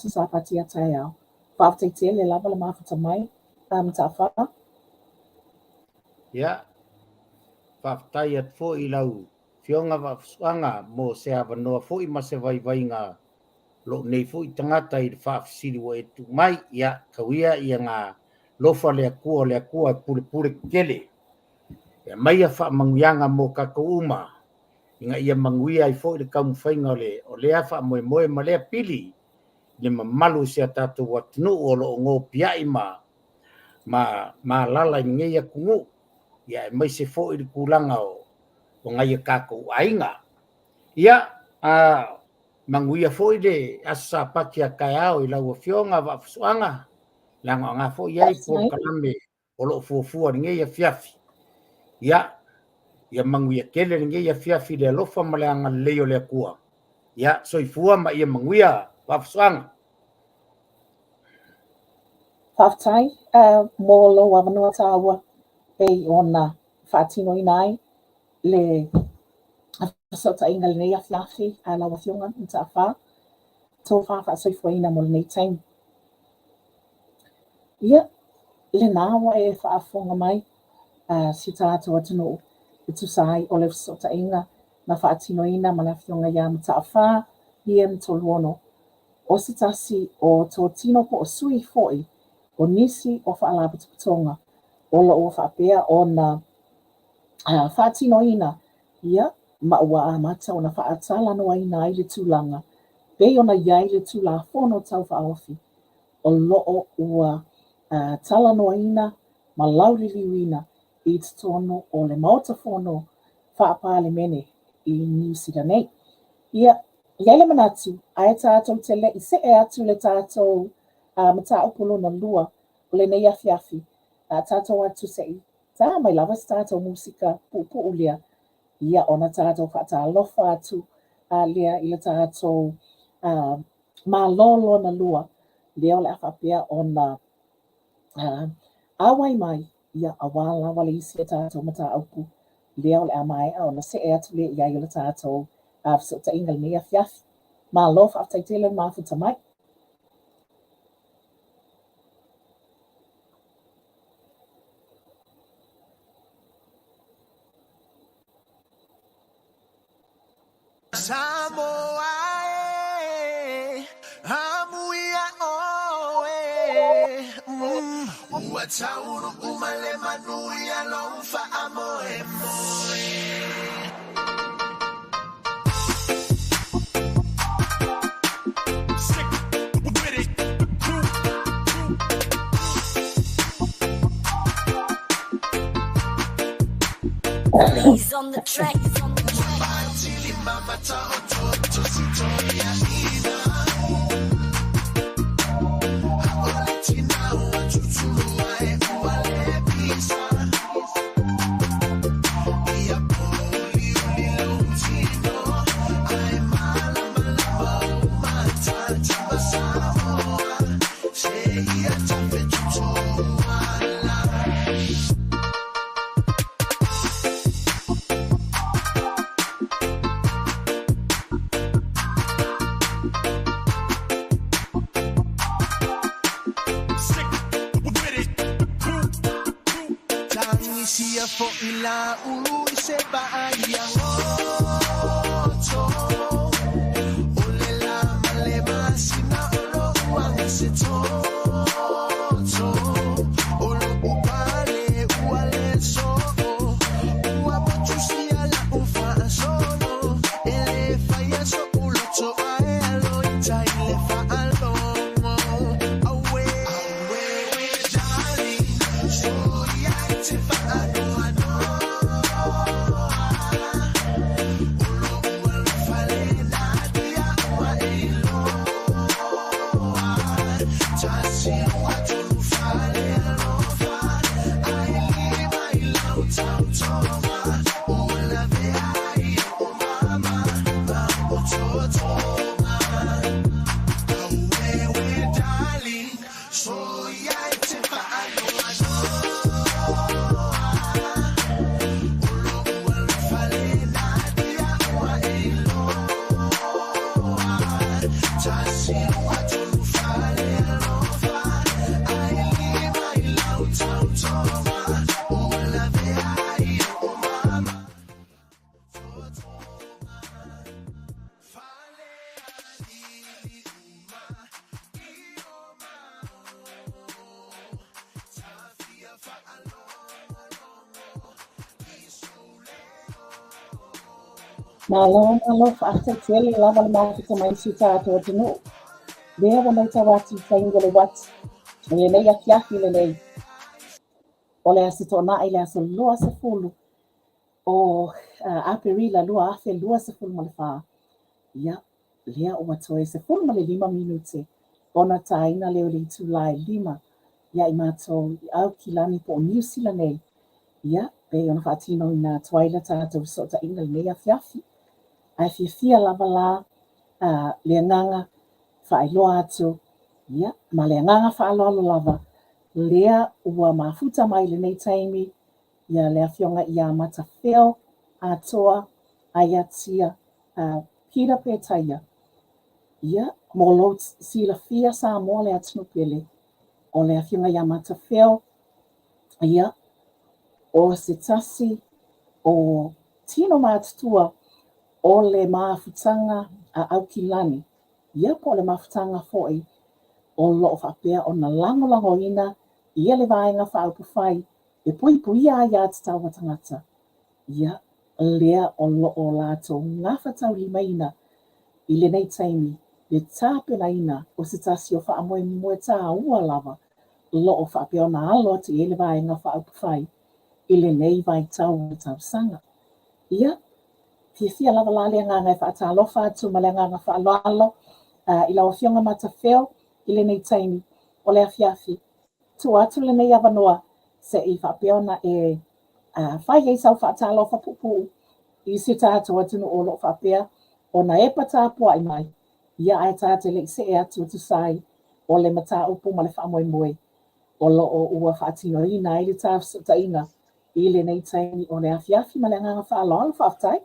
sapati a tai au. Whaaftaite le lava le mawhata mai ta wha. Ia, whaaftai at fo i lau fionga whaafsuanga mo se awanoa fo i mase vai lo nei fo i tangata i whaafsiri wa e tu mai ia kawia ia ngā lofa le akua pule kele. Ia mai a whaamanguyanga mo kakauma. Inga ia manguia ai fo i le kaumwhainga o le awha moe ma lea pili le mamalu se a tātou watunu o lo ngō piai ma lala i ngei a kungu ia e mai se fo i le kulanga o ngai a kākou ainga ia manguia fo i le asa paki a kai au i lau a fionga wa fusuanga langa ngā fo i ai po kalame o lo fuafua ni ngei a fiafi ia manguia kele ni ngei a fiafi le alofa ma le anga leo le kua ia soifua ma ia manguia wafsanga. Whaftai, mōlo wawanua tāua e ona whaatino i nai le sota inga le nei afiafi a la wafionga in ta wha tō wha soifua ina mo le nei taimi. Ia, le nāwa e whaafonga mai si tātou atunu i tusai o le sota inga na whaatino ina ma la wafionga ia ma ta wha ia mtoluono. O si tasi o tō tino po o sui foi o nisi o whaalapaputonga o la o whaapea o na whaatino ina ia ma ua a mata o na whaatala noa ina ai le tūlanga bei o na iai le tūla whono tau whaofi o loo ua tala noa ina ma laulili ina i tono o le maota whono whaapale mene i New Zealand nei. Ia, iai le manatu, ae tātou te le i se e atu le tātou mata upolo na lua o le nei afiafi tātou atu se i tā mai lava si tātou musika pu ulia ia ona tātou whaata alofa atu lea i le tātou malolo na lua lea o le awhapea ona awai mai ia awala wale isi e tātou mata aupu lea o le amai ona se e atu lea iai o le tātou ta inga le nei afiafi malo whaataitele mafuta mai. Watauru umale manuia lomfa amoe moe. He's on the track. Ila ulu se ba yangoto olela malema sina olo wangse to olo upale uale so uabuchusi ala ufa solo ele faya so uloto aelo ita ile fa alo awe darling so ya te fa Malo whaataitele lava le mafuta mai si tātou atunu. Lea wa mai tawati tainga le wati. Le nei afiafi le nei. O le asito na i le aso lua se fulu. O Aperila lua afe lua se fulu ma le wha. Ia, lea o atoe se fulu ma le 5 minute. Ona taina leo le itu lai 5. Ia i mātou i au ki lani po o New Zealand nei. Ia, pe ona whaatino i nā twaila tātou sota inga le nei afiafi. Ai fia lava la le ngaga whaailoa atu, ia, ma le ngaga whaaloalo lava, lea ua mafuta mai le nei taimi, ia le awhionga ia matawheo, atoa, aiatia, pira pētaia. Ia, mo lo silafia sa mo le atunupele, o le awhionga ia matawheo, ia, o se tasi, o tino mātutua, o le mafutanga a aukilani. Ia po le mafutanga foi, o lo whapea o na lango ina, ia le vaenga whaupawhai, e pui a ia te taua tangata. Ia, lea o lo o lato ngā whatau limaina, i le nei taimi, le tāpena ina, o se tasi o whaamoe moe tā ua lava, lo o whapea o na alo atu i le vaenga whaupawhai, i le nei vai tau sanga. Ia, fia lava la le nganga e whaatalofa atu ma le nganga whaaloalo, i lau whionga matawheo, i le nei taimi, o le awhiawhi. Tu atu le nei awanoa, se i whapeona e whai ei sau whaatalofa pupu, i si tātou atunu o lo whapea, o na e patāpua i mai, ia ai tātou le se e atu atu sai, o le mata upu ma le whaamoe moe, o lo o ua whaatino ina, i le tāwsuta ina, i le nei taimi, o le awhiawhi ma le nganga whaaloalo whaatai.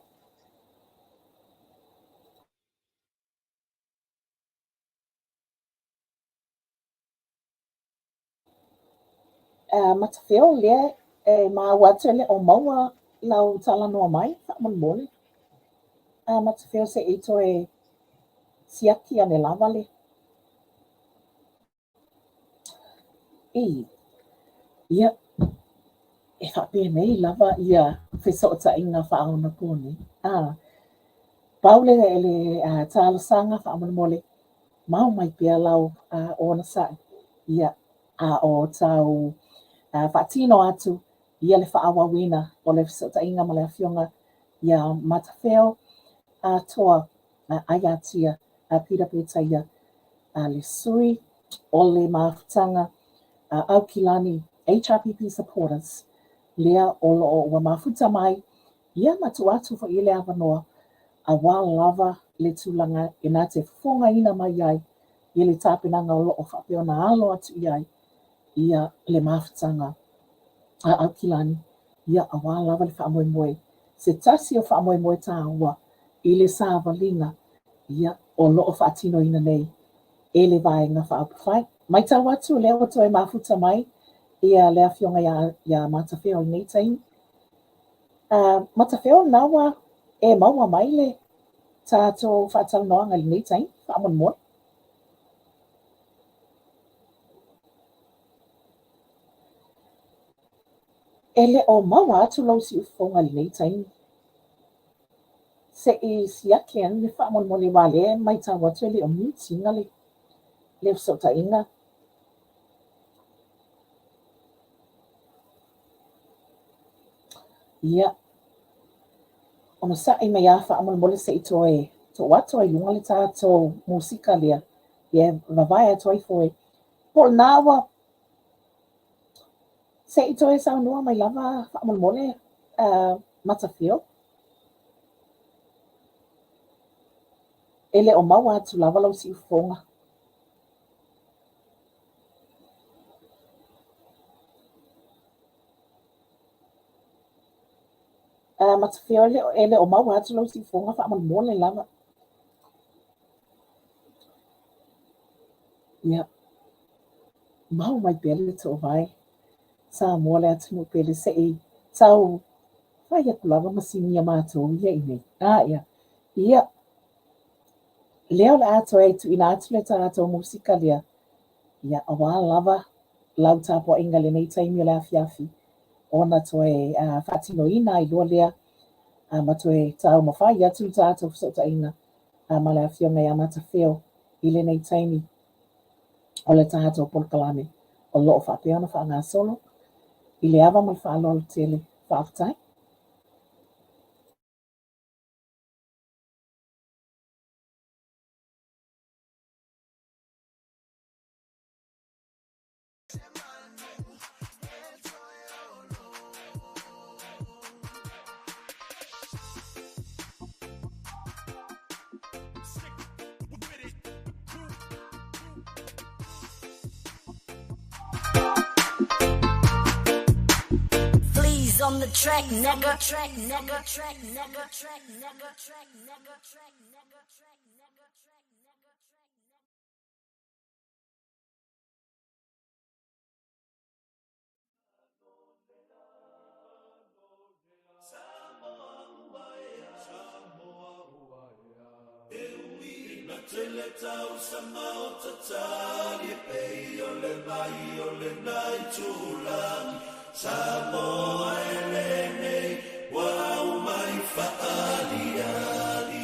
Matawheo lea e mawatu ele o maua lau talanoa mai, whaamon mole. Matawheo se eito e siaki ane lavale. Ia, e whapea nei lava ia whesota inga whaona kone. Paule ele tāla sanga whaamon mole, mau mai pia lau o na sai. Ia, o tau whaatino atu, ia le whaawawina o le whesota inga ma le awhionga, ia matawheo, toa aiatia, pira pētaia, le sui, o le mafutanga, aukilani, HRPP supporters, lea o lo o ua mafuta mai, ia matu atu fo i le awanoa, a wā lava le tulaga e nā te whonga ina mai ai, i le tāpenanga o lo o whapeo na alo atu i ai, ia le mafutanga, aukilani, ia a wā lava le whaamoe moe, se tasi o whaamoe moe tā ua, i le sāwalinga, ia o lo o whaatino ina nei, e le vaenga whaapawhai. Mai tau atu lea o toi mafuta mai, ia lea whionga ia matawheo i nei taimi. Matawheo nawa e maua mai le tātou whaatau noanga i nei taimi, whaamon moe. E le o maua atu lau si ufonga i nei taimi. Se i siake an le whaamon moe le wale mai tau atu le o mitinga le sota inga. Ia, ona sa i mai a whaamon mole se i toe, to wato i lunga le tātou musika lea, ia vavai atu ai foe. Pol nāwa, se i toe sa unua mai lava whaamon mole matawheo. Ele o maua atu lava lau si ufonga. Matawheo ele o maua atu lau si ufonga whaamon mole lava. Ia, mau mai pele to vai. Sa mole atu no pele se i tau vai atu lava masinia mātou ia i nei. Ia. Ia. Leo le ato e tu ina atu le tātou musika lea. Ia awa lava lau tāpua inga le nei taimi o le awhiawhi. Ona to e whaatino ina i lua lea. Ma to e tau mawhai atu tātou whasota ina. Ma le awhionga ia matawheo i le nei taimi. O le tātou polkalame. O loo whapeona wha ngā solo. I le awa mai whaalolo tele whaafutai. on the track, nigga. Tele tau sama o tatali pei o le mai o le nai tulangi Samoa ele nei wau mai whaali ali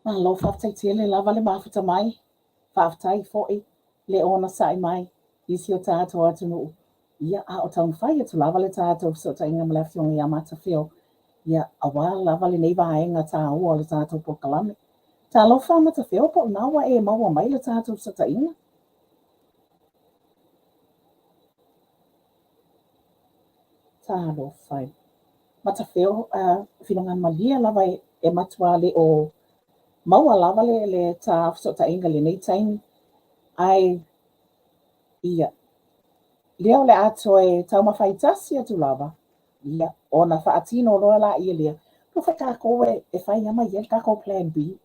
Malo whaftai le lava le mawhita mai, whaftai fo'i, le ona sai mai, isi o tātou atunu. Ia a o taun whai atu lava le tātou so ta inga malafionga ia mata whio. Ia awa lava le neiva haenga tā ua le tātou pokalame. Tā lo wha mata whio po nawa e maua mai le tātou so ta inga. Tā lo whai. Mata whio whinangan malia lava e matua le o maua lava le tā so ta inga le nei taimi. Ai ia. Leo le ato e tau mawhaitasi atu lava. Ia, o na whaatino roa la ia lea. Ruwha kako e whai ama ia kako plan B.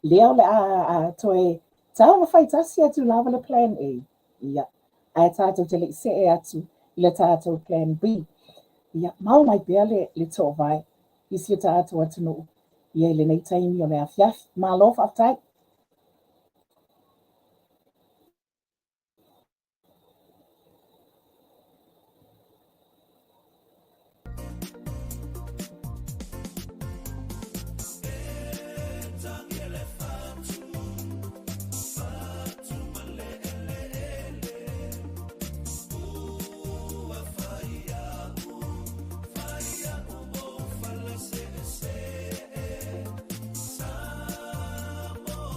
Leo le ato e tau mawhaitasi atu lava le plan A. Ia, ai tātou te le se e atu le tātou plan B. Ia, mau mai bea le tō vai. Isi o tātou atu no. Ia le nei taimi o le awhiafi. Mā lofa aftai. Samoa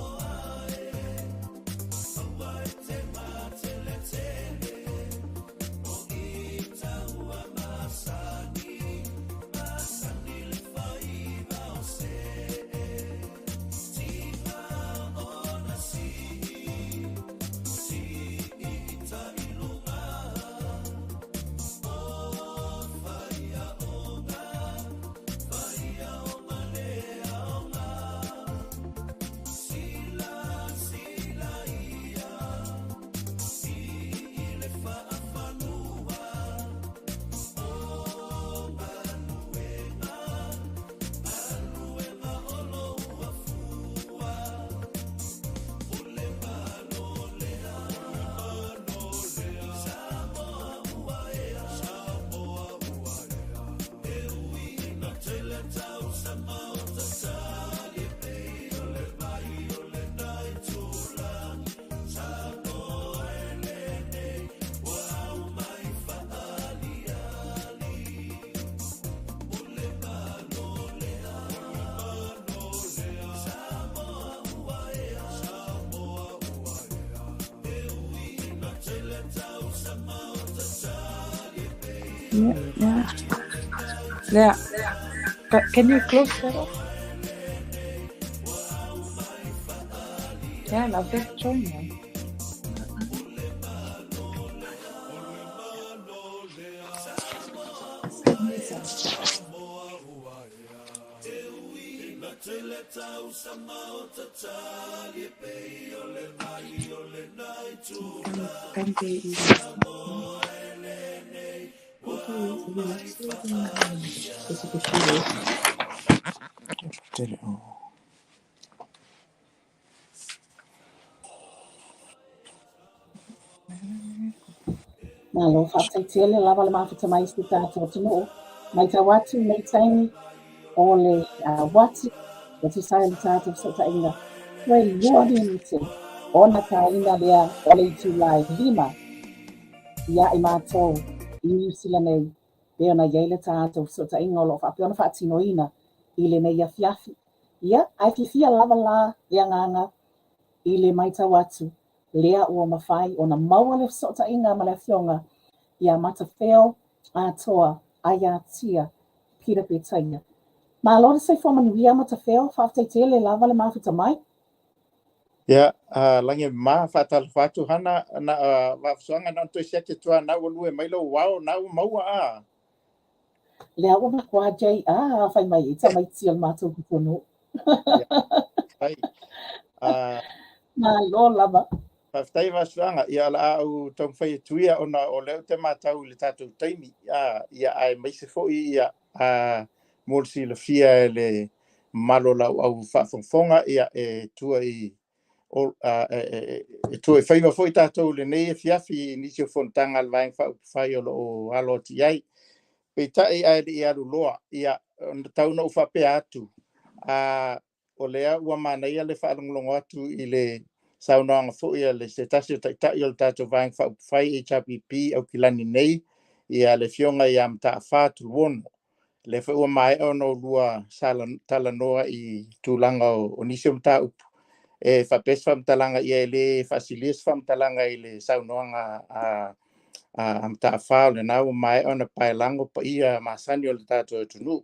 Yeah. Can you close that off? Yeah, now just join them. Malo whaaftaitele lava le mawhita mai si tātou tunu. Mai tā watu, mai taimi, o le watu, o tu sai le tātou so ta inga. Koe lua ni te, ona ka ina lea o le tu lai lima, ia I mātou, I New Zealand nei, pe ona iei le tātou so ta inga o lo whape ona whaatino ina, I le nei a fiafi. Ia, ai fia lava la lea nganga, I le mai tā watu, lea ua mawhai, ona maua le so ta inga ma le fionga, ia mata wheo, a toa, aia tia, pira pe taia. Ma lora sei whamanuia mata wheo, whaaftaitele lava le mawhita mai. Ya, lange ma fatal fatu hana na wafsuanga na to sete tua na ulue mailo wow na maua a. Lea ua makua jai, whai mai ita mai tia mātou kupono. Ai. Ma lo lava. Whaftai wasuanga ia la au tong whai tuia ona o leo te mātau le tātou taimi. Ia ai mai se foi ia mol silafia le malo lau au whaafonga ia tua I tu e whaiwa foi tātou le nei e fiafi Nisi o fontanga alwaing whai o alo ti ai. Pe tae ai I alu loa ia tauna ufa pe atu. O lea ua mana ia le whaalongolongo atu I le saunoanga foi le se tasi o taitai o le tātou waing whai HRPP au kilani nei ia le fionga I am ta whātu wono. Le wha ua mai ono lua talanoa I tūlanga o Nisi o mta upu. Whapes whamtalanga I le fasilies whamtalanga I le saunoanga am ta whao le nau mai ona pailango pa ia masani o le tātou tunu.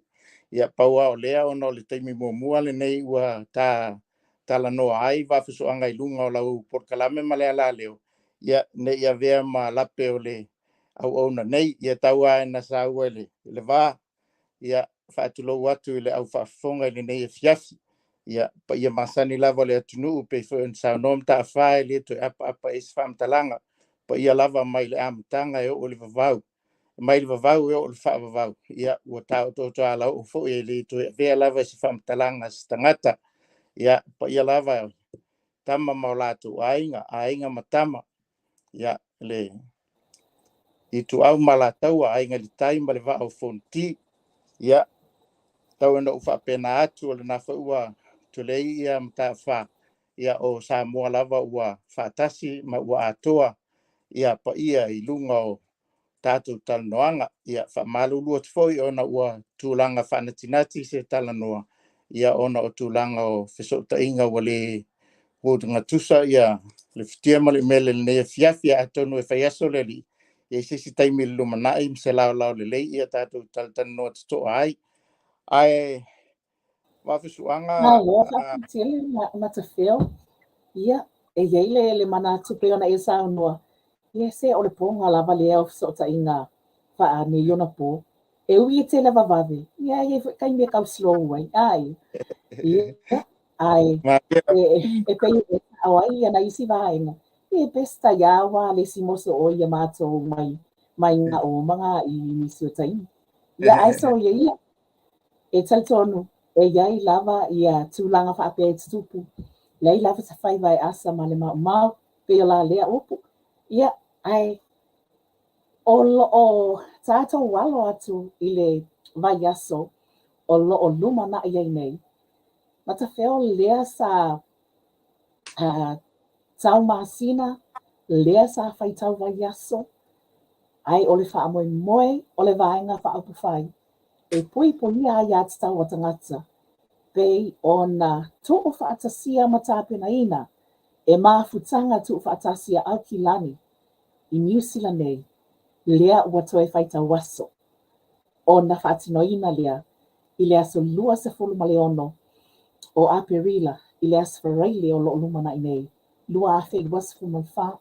Ia paua o lea ona o le taimi mua le nei ua tala noa ai wafisoanga I lunga o lau porkalame malea la leo. Ia ne ia vea ma lape o le au ona nei. Ia taua na saua le wā. Ia whaatulo watu I le au whafonga le nei e fiafi. Ia pa ia masani lava le atunu pe fo sa nom ta fa le to apa is fam talanga pa ia lava mai le amtanga e o le vavau mai le vavau e o le fa vavau ia o ta to ala o fo e le to ve lava is fam talanga stangata ia pa ia lava tama maulatu ainga matama ia le I tu au malatau ainga le taima le va o fonti ia tau na ufa pena atu le na fa ua tulei ia mta fa ia o sa moa lava ua fatasi ma ua atoa ia pa ia I lunga o tatu talanoanga ia fa malulu o tfoi ona ua tūlanga whanatinati se talanoa ia ona o tūlanga o fesota inga wale hōtunga tusa ia le fitia mali mele le nea fiafia atonu e whaiaso le li ia sisi taimi lumanai mse lao le lei ia tatu talanoa tato ai mawhisuanga Ma lo whaaftaitele mata wheo. Ia, e iei le mana tupe ona e sao noa. Ia se o le ponga lava lea o so ta inga wha ne yona po. E ui te lava vave. Ia, kai me kau slow wai. Ai. Ia, ai. E pei e awai ana isi vaenga. E pesta iawa le simoso o ia mātou mai ngā o mga I Nisi o taimi. Ia, ai so ia. E talitonu. E iai lava ia tūlanga whaapea e tupu. Lei lava sa whai vai asa ma le mau pe la lea upu. Ia, ai, o tātou walo atu I le vai aso, o luma na iei nei. Mata wheo lea sa tau masina, lea sa whai tau vai aso, ai o le wha moe, o le vaenga wha upu whai. E pui ia ia tau o tangata. Pei ona tuo whaatasia matapena ina, e mafutanga tuo whaatasia au ki lani, I New Zealand nei, lea ua toe whaita waso. o na whaatinoina lea i le aso lua se fulu maleono o Aperila i le aso whareile o lo lumana i nei. Lua a wheg was fu malwha.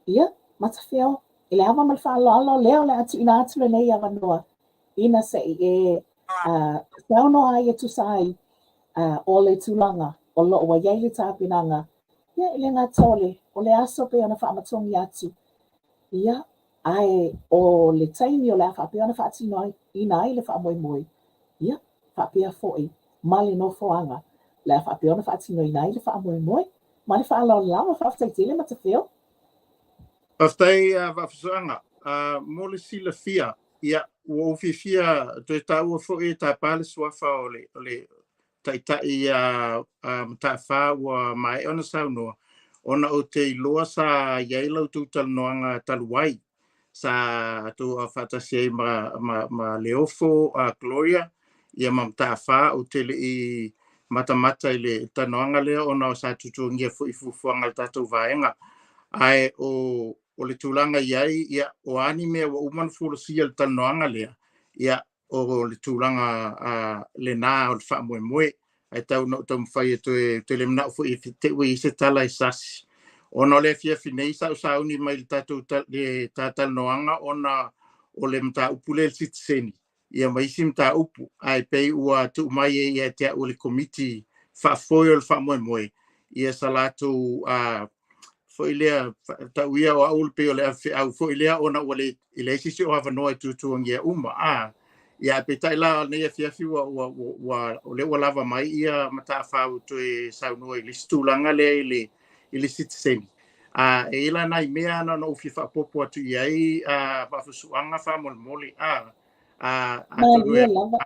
Ia, matawheo, i le awa malwha alo leo le atu ina atu le nei awa noa. Ina se i sauno ai e tusai o le tulaga o lo wa yai le tapinanga. Ia, i le ngā tole, o le aso pe ona whaamatongi atu. Ia, ai o le taimi o le whaape ona whaatino ina ai le whaamoemoe. Ia, whaapea fo'i, ma le no foanga. Le whaape ona whaatino ina ai le whaamoemoe. Ma le whaalo lawa whaaftaitele matawheo. Aftai whaafisoanga, mo le silafia, ia, ua uwhifia, toi tāua fo'i tā pāle suafa o le taitai matawha ua mai ona saunoa. Ona o te iloa sa iailau tu talanoanga taluai. Sa tu whatasiai ma leofo Gloria, ia mamtawha o te le i matamata i le tanoanga lea ona o sa tutuangia fu i fufuanga le tatou vaenga. Ai o le tūlanga iai, ia o anime wa uman fulosia le tanoanga lea, ia o le tūlanga le nā o le whaamoemoe. Ai tau no tau mwhai e te le mnau fu i te ui i se tala i sasi. Ona le fia finei sa sauni mai le tatou le tatanoanga ona o le mta upu le Citizenship. Ia mai si mta upu ai pei ua tu mai e ia te o le komiti whaafoi o le whaamoemoe. Ia salatu foi lea tau ia o aul pe o le au foi lea ona o le ile sisi o hava noa tutuangia uma. Ia pe tai la nei fia fiwa o le lava mai ia mata whau tu e saunua i le stulanga le ili Citizenship. E ila nai mea na no ufi whapopo atu iai wafusuanga whamolmoli Maria lava.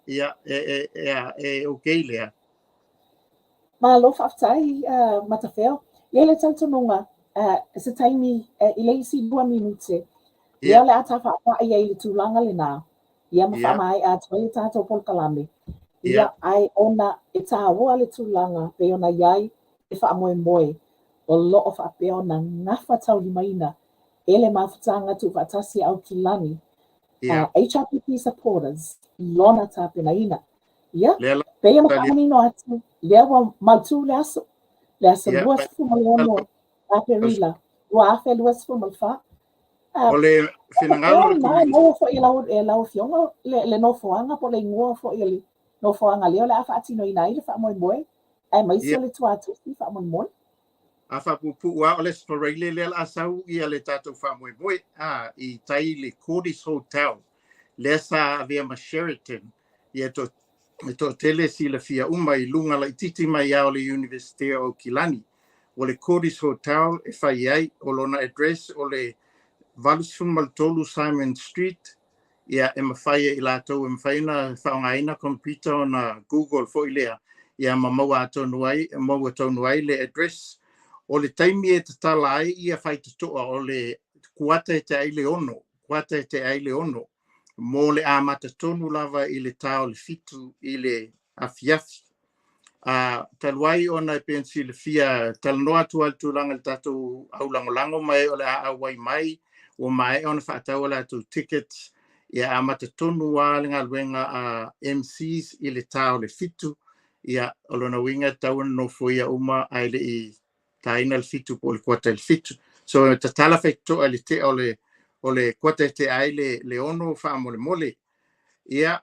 Ia okay lea. Ma lo whaftai matawheo. Ia le tautonunga se taimi i le isi 2 minute. Ia le ata whaapa ia i le tūlanga le nā. Ia ma whaamai a tuai tātou polkalame. Ia ai ona e tāua le tūlanga pe ona iai e whaamoemoe. O loo whaapea ona ngafa tau limaina. Ele mawhutanga tu whaatasi au kilani. HRPP supporters, lona tāpena ina. Ia, peia makamanino atu, lea wa mautu le aso. Le aso luas fumaleono, Aperila, ua afe luas fumalfa. O le finangalo le komiti. No fo i lau fionga, le no foanga po le ngua fo i no foanga leo le afa atino ina i le whaamoemoe. Ai maisi le tuatu i whaamoemoe. Afa pupu wa o le sporeile le asau ia le tatou whaamoemoe i tai le Cordis Hotel. Le sa avea ma Sheraton. Ia to tele silafia uma i lunga la titi mai au le University o Kilani. O le Cordis Hotel e whai ai o lona address o le Valusum Maltolu Simon Street. Ia e mawhaia i lātou e mawhaina whaongaina computer o na Google fo i lea. Ia maua tonu ai le address. O le taimi e te tala ai ia whai te toa o le kuata e te aile ono. Mo le amata tonu lava i le tau le fitu i le afiafi. Taluai ona e pensi le fia talanoa tu al tūlanga le tatou au langolango mai o le awai mai o mai ona whaatau la tu tickets ia amata tonu wa le ngaluenga MCs i le tau le fitu ia olona winga tau no foia uma ai le i taina le fitu po le kuata le fitu. So ta tala fekto ali te o le kuata te ai le ono whaamole. Ia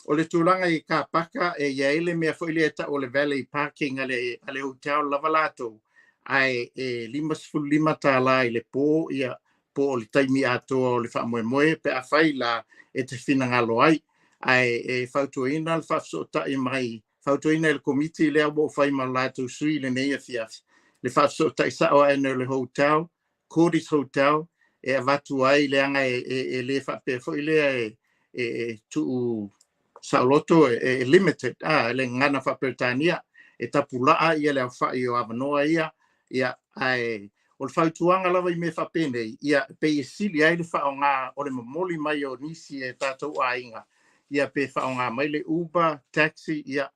o le tūlanga i ka paka e iaile mea fo ile ta o le Valley Parking ale hotel lavalato ai 5 tala i le po ia po le taimi ato o le whaamoemoe pe a whai la e te whinangalo ai e whautuina le whafsota i mai whautuina le komiti lea mo whai ma lato sui le neia fiafi le whafsota i sao ane le hotel Cordis Hotel e avatu ai le anga e le whape fo ile tu sauloto limited le ngana whapeltania e tapulaa ia le whai o avanoa ia ai o le whautuanga lava i me whapene ia pe e sili ai le whaonga o le mamoli mai o Nisi e tātou ainga ia pe whaonga mai le Uber, taxi ia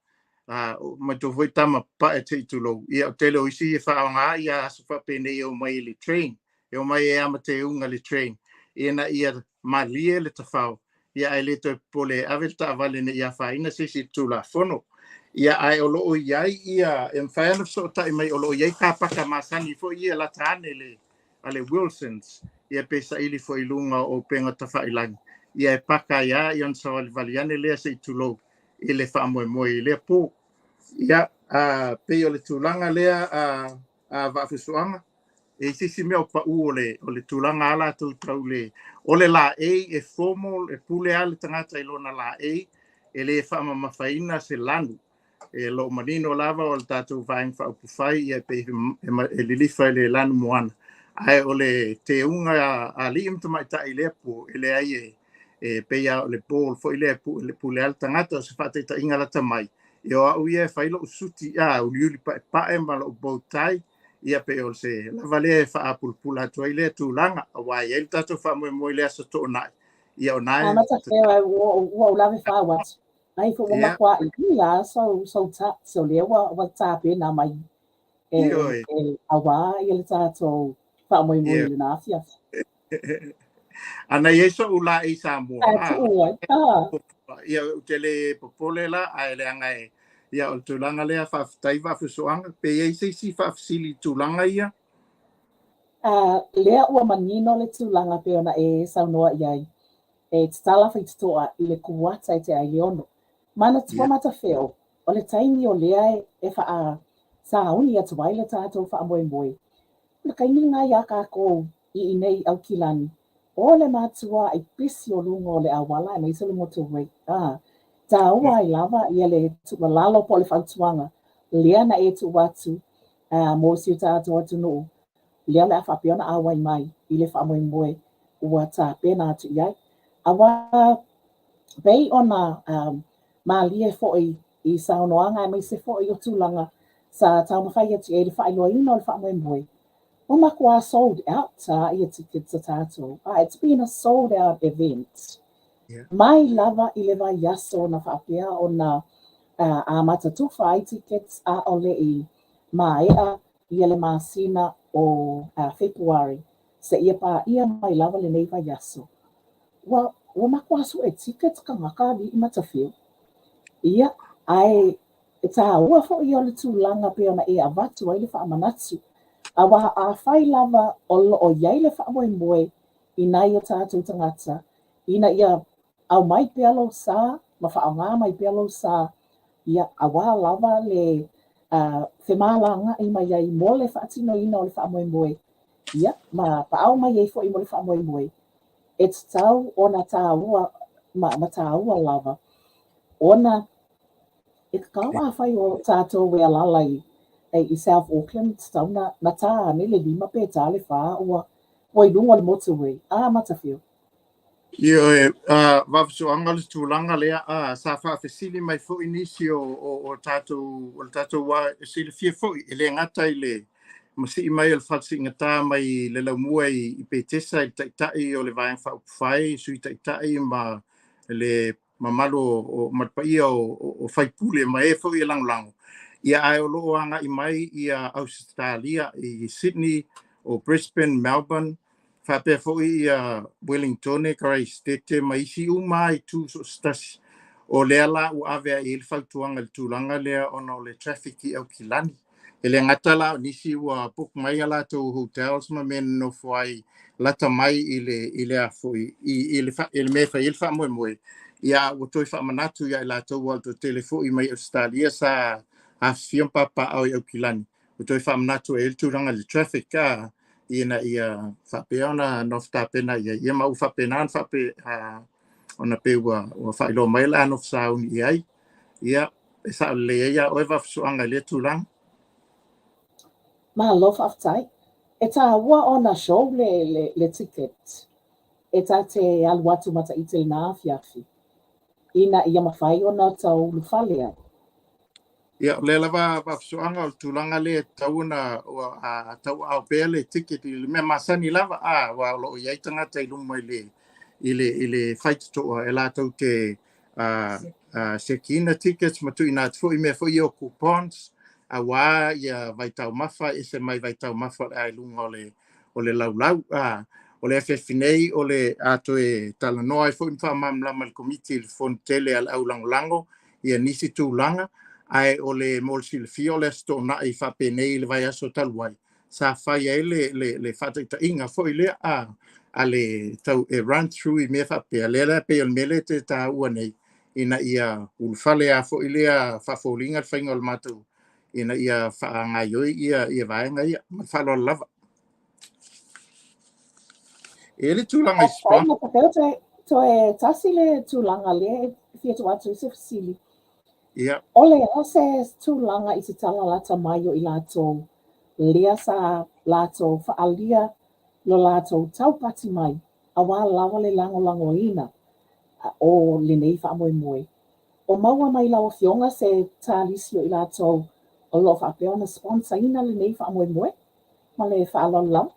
mai to voi tama pa e te itulo ia o tele o isi e whaonga ia asu whapene o mai le train e o mai e ama te unga le train ia na ia malie le tawhau ia ai le to pole avel ta vale ne ia faina se si tula fono ia ai o loo iai ia faina so ta mai o loo iai ka paka masani fo ia la tane le ale Wilsons ia pesa ili fo ilunga o penga tafa ilang ia paka ia ion sa valiane le se tulo ile fa mo ile po ia pe o le tulanga le va fusuanga sisi mea o pa o le tulanga ala tu tau le o le la e formal e pule ale tangata i lona la e le wha mafaina se lanu lo manino lava o le tātou vaeng wha upufai ia pe lilifa le lanu moana ai o le te unga a li imtamai ta i lepo le ai pe ia o le bol fo i le pule ale tangata o se whate ta inga la tamai o au ia whailo usuti uliuli pa ma lo bautai ia pe o se la vale fa apulpula to ile tulanga wa ia tato fa mo ile so to na ia ona mata ke wo la fa wat ai fo mo kwa ia so ta so le wa ta pe na mai awa ia le tato fa mo le na fia ana yeso ula i Samoa ia tele popole la ai le ngai ia o tulanga le fa taiva fu soanga pe ia si fa sili tulanga ia lea ua manino le tulanga pe ona saunoa iai tala fa toa i le kuata te ai leono mana tua mata feo o le taimi o lea fa sauni atu vai le tatou fa moe le kaini ngai ya ka ko i nei au kilani o le matua ai pisi o lungo le awala nei se le moto wei ta ua i lava ia le tu lalo po le fatuanga lea na tu watu mo si tatou atu no lea le fa piona awai mai i le fa moe ua ta pena atu iai awa bei ona malie fo i saunoanga mai se fo i o tulanga sa tau mawhai atu e le fa ilo ino le fa moe o makua sold out ia tickets tato it's been a sold out event mai lava i le vai yaso na fa pia ona a matatu fa tickets o le i mai ia le masina o February se ia pa ia mai lava le nei vai yaso wa makua su tickets ka ngaka di matafio ia ai ta ua fo i o le tulanga pe ona avatu ai le fa manatsu awa a fai lava o iai le fa moe ina ia tātou tangata ina ia au mai pe alo sa ma fa ngā mai pe alo sa ia awa lava le whemalanga i mai ai mo le fa tino ina o le fa moe ia ma pa au mai ai fo i mo le fa moe it's tau ona tāua ma tāua lava ona e kawa fai o tātou wea lalai i South Auckland tauna na tā ne le lima pe tā le wha ua i lunga le motorway matawhio ia wafsu anga le tulanga lea sa fa fesili mai fo Nisi o tātou wa silafia fo i le ngata i le masi mai el falsi ngata mai le laumua i petesa i taitai o le vaeng fa upfai sui taitai ma le mamalo o matpaia o faipule ma e fo i langlango ia ai o loo anga i mai ia Australia i Sydney o Brisbane Melbourne fa pe fo i Wellington e Christchurch mai si mai tu so stas o le ala u ave i le fautuanga le tulanga le ona le traffic i au kilani ele ngata la Nisi ua puk mai ala to hotels ma men no foi lata mai ile afo i le me fa il fa mo ia o toi fa manatu ia la to wal to telefo i mai Australia sa afion papa au kilani o toi fa manatu e tulanga le traffic ina ia fa peona no sta pena ia ma u fa pena fa pe ona pe wa fa lo mai la no saun ia sa le ia o va suanga le tulanga ma love aftai e tā ua ona show le ticket e tā te aluatu mata i te nā fiafi ina ia mawhai ona tau lufale ai ia le lava suanga o tulanga le tauna tau au pele ticket i me masani lava wa lo ia tanga te lumo ile fight to e la tau te sekina tickets matu ina fo i me fo i o coupons awa ia vai tau mafa e se mai vai tau mafa ai lunga o le laulau o le FFNA o le ato e talanoa e fo infa mamlama le komiti le fontele al aulangolango ia nisi tulaga ai o le silafia o le astona i fapenei le vai aso taluai sa fai ai le fataitaʻiga foʻi lea a le tau e run through i mea faapea lea pe o le mele te tāua nei ina ia ulufale a foʻi lea faafoliga le faiga o le matou ina ia faagaioi ia vaega ia ma faaloala lava e le tulaga i Ai, ma pakeo toe tasi le tulaga lea fia tu atu se fasili. ia Ole ase tulaga i se tala lata mai o i latou lea sa latou faalia lo latou taupati mai auā lava le lagolagoina o lenei faamoemoe. O maua mai lau fionga se talisi o i latou o lo faapea ona sponsaina lenei faamoemoe ma le faaloalo lava.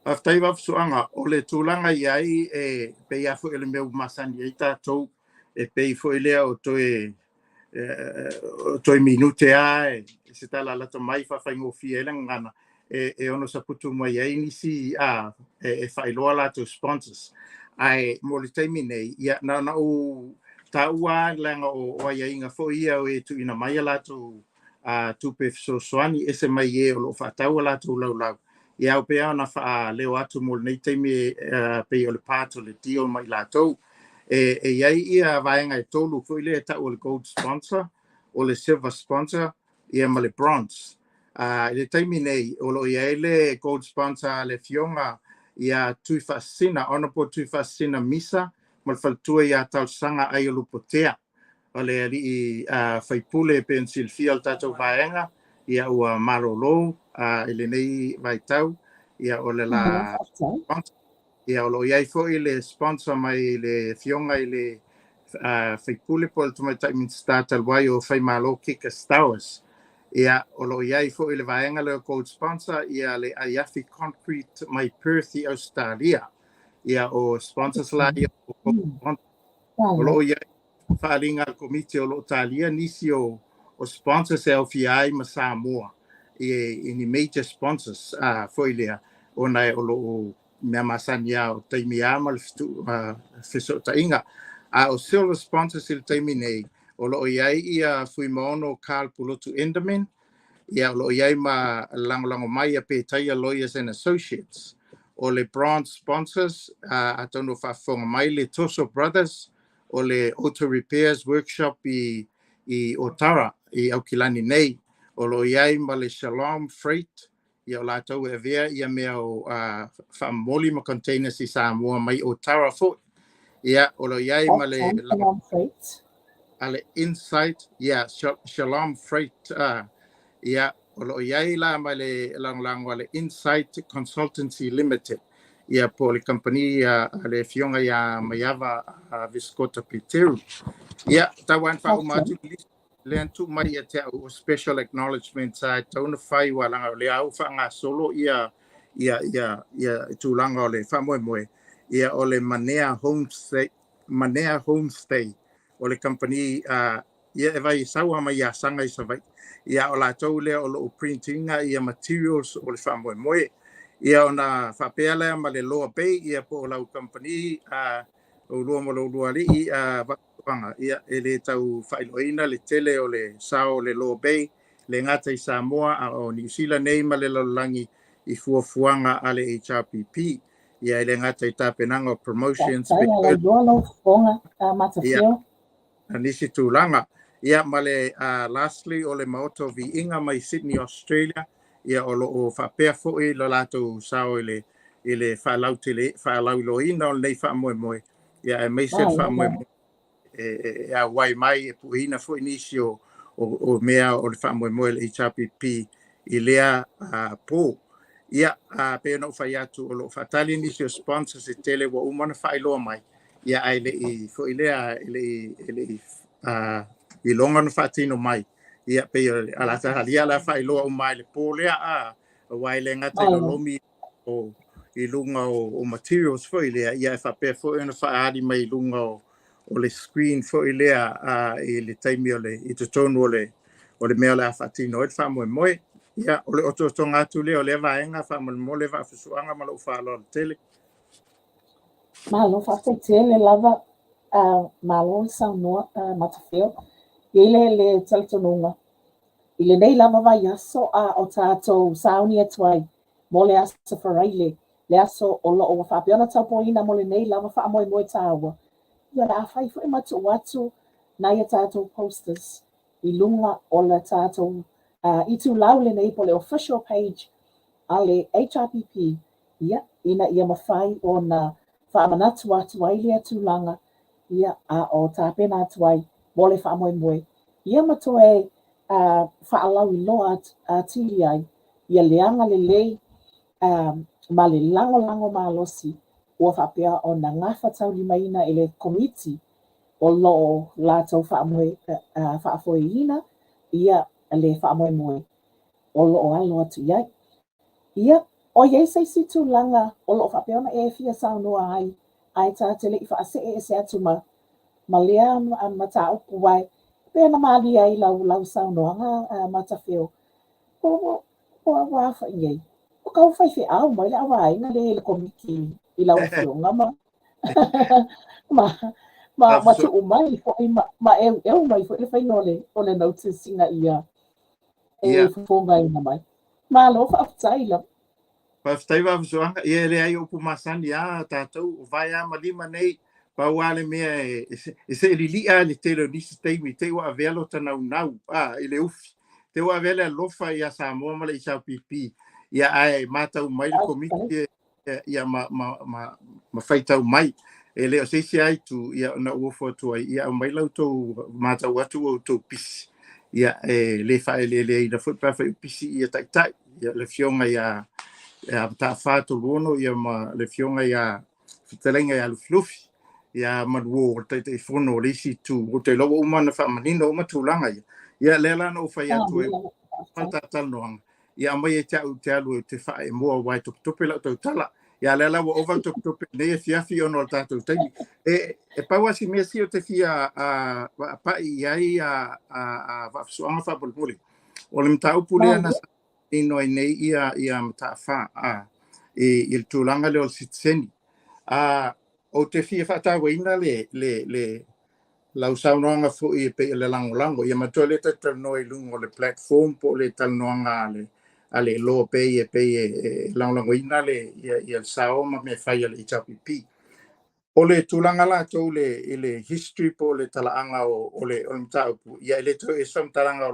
aftai wafsuanga o le tulaga iai e peia foʻi le mea umasani ai tatou e pei foʻi lea o toe minute a se tala lata mai faafaiogofia ai le gagana e ono saputu mai ai nisi e faailoa latou sponsors ae mo le taimi nei ia naʻu taʻua lega o aiaiga foʻi ia o e tuuina mai a latou tupe fesoasoani ese mai e o loo faatau a latou laulau ia o pea ona faaleo atu mo lenei taimi pei o le pato le tio mai latou e iai ia vaega e tolu foʻi lea taʻu o le gold sponsor o le silver sponsor ia ma le bronze i le taimi nei o loo iai le gold sponsor le fioga ia tui faasina ona po tui faasina misa ma le faletua iā talosaga ai o lupotea o le alii faipule pe on silafia o le tatou vaega ia ua malōlou i lenei vaitau ia o le la ia o loo iai foʻi le sponsor mai le fioga i le faipule po le tumaitaʻi minista taluai o faimālō kika stowers ia o loo iai foʻi le vaega le gold sponsor ia le aiafi concrete mai Perth i Australia ia o sponsors la ia o loo iai faaliga le komiti o loo talia nisi o sponsors e aufia ai ma Samoa i ni major sponsors foʻi lea ona e o loo mea masani a o taimi a ma le fesootaʻiga o silver sponsors i le taimi nei o loo iai ia fuimaono Carl Pulotu Enderman ia o loo iai ma lagolago mai a Petaia Lawyers and Associates o le bronze sponsors atonu faafofoga mai le Toso Brothers o le auto repairs workshop i Otara i Aukilani nei o loo iai ma le Shalom Freight ia o latou e avea ia mea o faamomoli ma containers i Samoa mai Otara foʻi ia o loo iai ma le ale Insight ia Shalom Freight ia o loo iai la ma le lagolago a le Insight Consultancy Limited ia po le company le fioga ia maiava Viscota Peteru ia tauan faaumatu le antu mai ia te au special acknowledgement sa tauna fai walaga o le au faagasolo ia tulaga o le faamoemoe ia o le Manea Homestay o le company ia e vai saua mai asaga i savai ia o latou lea o loo printinga ia materials o le faamoemoe ia ona faapea lea ma le Lower Bay ia po o lau company o lua ma lua alii ia e le tau faailoaina le tele o le sao le Lower Bay le gata i Samoa o New Zealand nei ma le lalolagi i fuafuaga a le HRPP ia i le gata i tapenaga o promotions ia nisi tulaga ia ma le lastly o le maoto viiga mai Sydney Australia ia o loo faapea foʻi lo latou sao i le faalauiloaina o lenei faamoemoe ia e maise le faamoemoe e auai mai e puʻina foʻi nisi o mea o le faamoemoe le HRPP i lea po ia pe ona ufai atu o loo faatali nisi o sponsors e tele ua uma ona faailoa mai ia ai leʻi foʻi lea e leʻi iloga ona faatino mai ia pei a latagalia la faailoa uma ai le po lea auai le gata i lolomi o i luga o materials foʻi lea ia e faapea foʻi ona faaali mai i luga o le screen foʻi lea i le taimi o le i totonu o le mea o le a faatino ai le faamoemoe Ia, ole oto tonga tule ole vaenga fa mole va fusuanga malo fa lo tele. Malo whawhetele lava malo saunua matawheo. Ile le talitonunga. Ile nei lava vai aso o tātou sauni atuai. Mo le aso wharaile. Le aso o lo o whapiona taupoina mo le nei lava wha amoe moe tāua. Ia la awhai fwe matu watu na ia tātou posters. I lunga o le tātou i tu lau le nei po le official page a le HRPP. Ia, ina ia mawhai o na whaamanatu atu ai lea tūlanga. Ia a o tāpena atu ai mo le whaamoe moe. Ia matoe whaalau I loa tili ai. Ia leanga le lei ma le lango malosi. Ua whapea o na ngafa tau limaina I le komiti o loo lātou whaamoe ina. Ia le whaamoe moe. O loo alo atu iai. Ia, o iei seisi tūlanga o loo whapea ona e fia saunua ai. Ai tā tele I whaase e se atu ma lea ma tā upu wai. Pea na maali ai lau saunoanga matawheo. Ko wawha iei. O kau whaiwhi au mai le awa inga le komiki I lau whionga ma tu umai ma eu mai fo le whainole o le noticinga ia e fufonga ina mai. Ma lo whaafutai la. Whaftai wa fusuanga, ia le ai upu masani a tātou, vai a malima nei, pauale mea e se lilia le telo nisi teimi, te wa avelo tanau nau, ile ufi. Te wa avele alofa ia Samoa male I sau pipi, ia ai matau mai le komiti, ia ma whaitau mai. E leo seisi ai tu, ia na uofo tu ai, ia mai lau tau matau atu o tau pisi. Ia le whae le ina whutpafa pisi ia taitai, ia le fionga ia ta fato lono ia ma le fionga ia fitelenga ia luflufi ia maduo te fono lisi tu o te logo uma na whamanino uma tūlanga ia lela no whai atu e patatal noanga ia mai e te alu te whae mua wai tupe lau tau tala ia lela wa ova tupe nei e fiafi ono al tātou taimi e pauasi mea si o te fia pai iai a wafsuanga whapulpuli o le mta upulea na ino ai nei ia matafa il tūlanga le o Citizenship o te fia whatawaina le lau saunoanga fui pe le lango ia matua le tal noi lungo le platform po le tal noanga ale lo pe lango ina le ia sao ma me fai le HRPP o le tūlanga la tau le history po le talaanga o le mtaupu ia le to e som talanga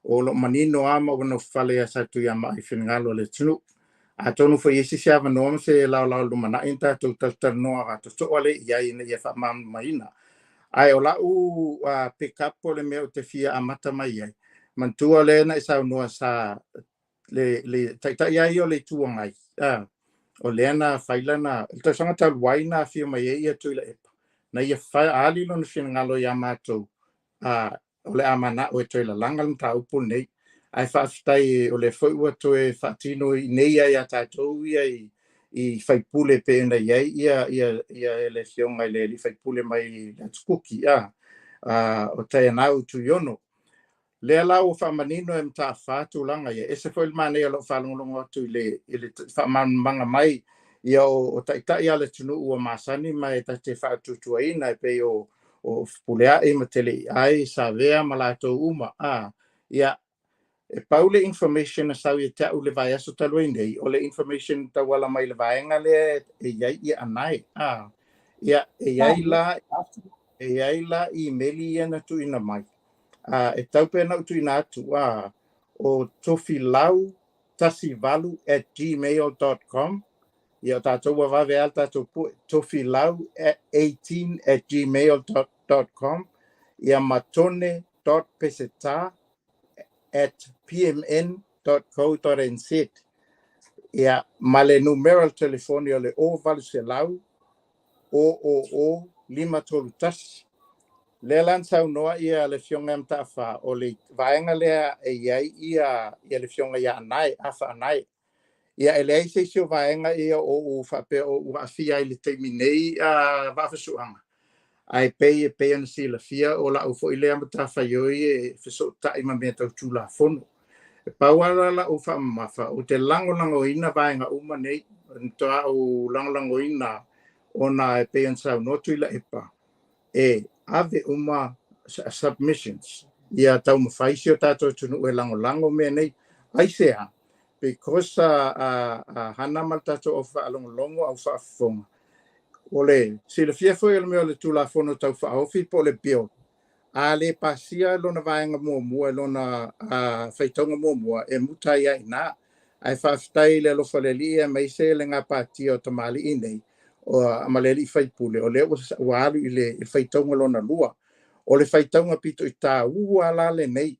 o lo manino ama wana fale asa tu ya mai finngalo le tunu a tonu fo yesi sia no se la lu mana inta tu tal no a to so ale ya ina ya fa mam maina ai ola u pick up po le me te fia amata mai ai man tu ale na sa no sa le tai ya yo le tu ngai o le na failana to sanga tal waina fi mai ia tu le na ia fa ali no finngalo ya mato o le amana o te la langal ta upu nei ai whaaftai o le whai ua toe whaatino I nei ai a tātou I whaipule pe ena iai ia ele fionga I le li whaipule mai la tukuki o tai anau tu yono le ala o whamanino e mta whaatu langa ia ese fo il mane alo whalongolongo atu I le whamanga mai ia o taitai ale tunu ua masani mai ta te whaatutua ina e pe o pulea e matele ai sa vea malato uma ia e paule information sa ia ta ule vai aso talo nei o le information ta wala mai le vaenga le e ia anai ia e la email ia na tu ina mai e tau pe na tu ina tu o tofilau tasivalu@gmail.com ia tātou wa vave alta tofilau 18@gmail.com ia matone.peseta@pmn.co.nz ia male numeral telefoni o le o valselau o 5 le lan sau noa ia le fionga mtafa o le vaenga lea e iai ia le fionga ia anai afa anai ia ele se sio vaenga ia o fape o afia ile terminei va fesuanga ai pe en silafia o la o fo ile mtafa yo e feso ta ima me tau tula fono Pauala la o fa mafa o te lango ina vaenga uma nei toa o lango ina ona e pe ansa no tuila epa e ave uma submissions ia tau mafaisi o tato tunu e lango me nei ai sea because hana mal tato o fa longo au fa fonga ole silafia foi le me le tula fono tau fa ofi po le pio a le pasia lona vaenga mua lona faitonga mua e mutai ai na ai whaftai le lofa le lia mai se le ngā pātia o tamali inei o amaleli faipule o le walu i le faitonga lona lua o le faitonga pito i tā ua la le nei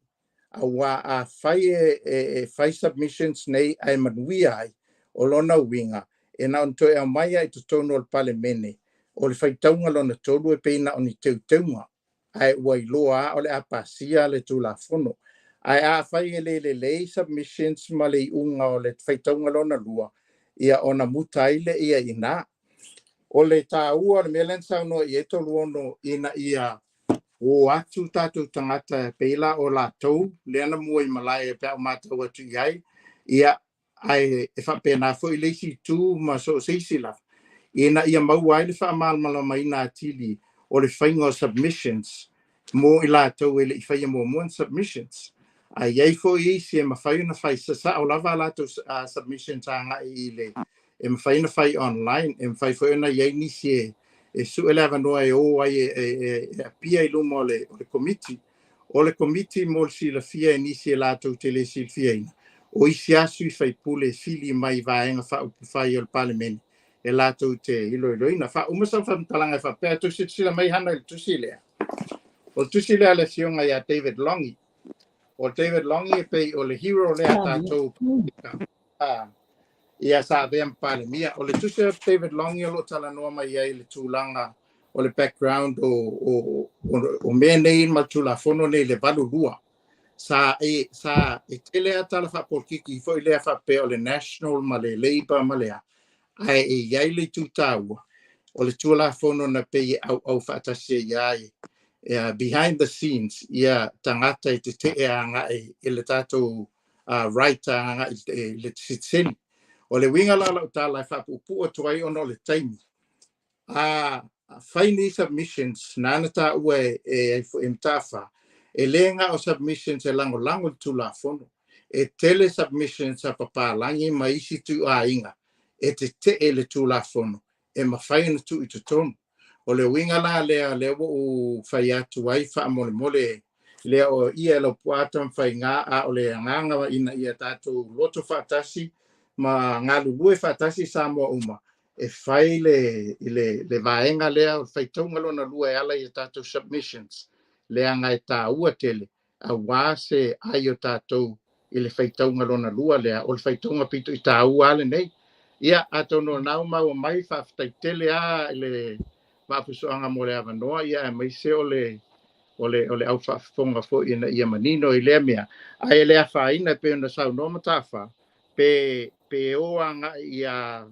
a wā a fai submissions nei ai manuia ai o lona winga e na onto e mai ai tutono o le pale mene o le faitonga lona tolu e peina o ni teuteunga ai wai loa o le apasia le tulafono ai a fai le submissions ma le unga o le faitonga lona lua ia ona mutaile ia ina o le tāua le melen sauno i eto luono ina ia o atu tatu tangata peila o la tou le ana mua i malai e pēo mātou atu iai ia ai e whapena fo i leisi tū ma so seisila ina ia mau ai le whaamalmala mai nā tili o le whaingo submissions mo i la tau ele i whaia mua submissions ai ai fo i si e mawhai na whai sasa o lava la tau submissions anga i le e mawhai na whai online e mawhai fo na iai nisi e su ele ava noa e o ai e pia i lumo o le committee mo le silafia e nisi e la tau te le silafia ina o isi asu i whai pule fili mai vaenga whai o le palemeni e la tau te iloina wha umasa whamtalanga e whapea tusi sila mai hana i tusi lea o tusi lea le fionga ia David Longi o David Longi e pei o le hero lea tātou ia sa vea palemia o le tusi lea David Longi o lo tala noa mai ia i le tūlanga o le background o mea nei ma tulafono nei le valu lua sa e tele atala whapolkiki fo i lea whapea o le national ma le labour ma lea ai e iai le tūtāua o le tulafono na pei au whaatasia iai behind the scenes ia tangata i te anga e le tātou writer anga i le Citizenship o le winga la lau tāla e whapupu o tuai ono le taimi whaini submissions nana tā ua e mtafa e lenga o submissions e lango tulafono e tele submissions a papalangi ma isi tu a inga e te le tulafono e mawhai na tu i tutono o le winga la lea o whai atu ai wha mole lea o ia lo puata mwhai ngā a o le nganga ina ia tātou loto whaatasi ma ngā lulue whaatasi sa mua uma e whai le vaenga lea o whai taunga lona lua e ala i tātou submissions lea ngai tā ua tele a wāse ai o tātou i le whai taunga lona lua lea o le whai taunga pito i tā ua ale nei ia atono nau mau mai whaftai tele a le wapusoanga mo le avanoa ia e mai se o le au whafonga fo ina ia manino i lea mea ai lea whaina pe ona sau no matafa pe o anga ia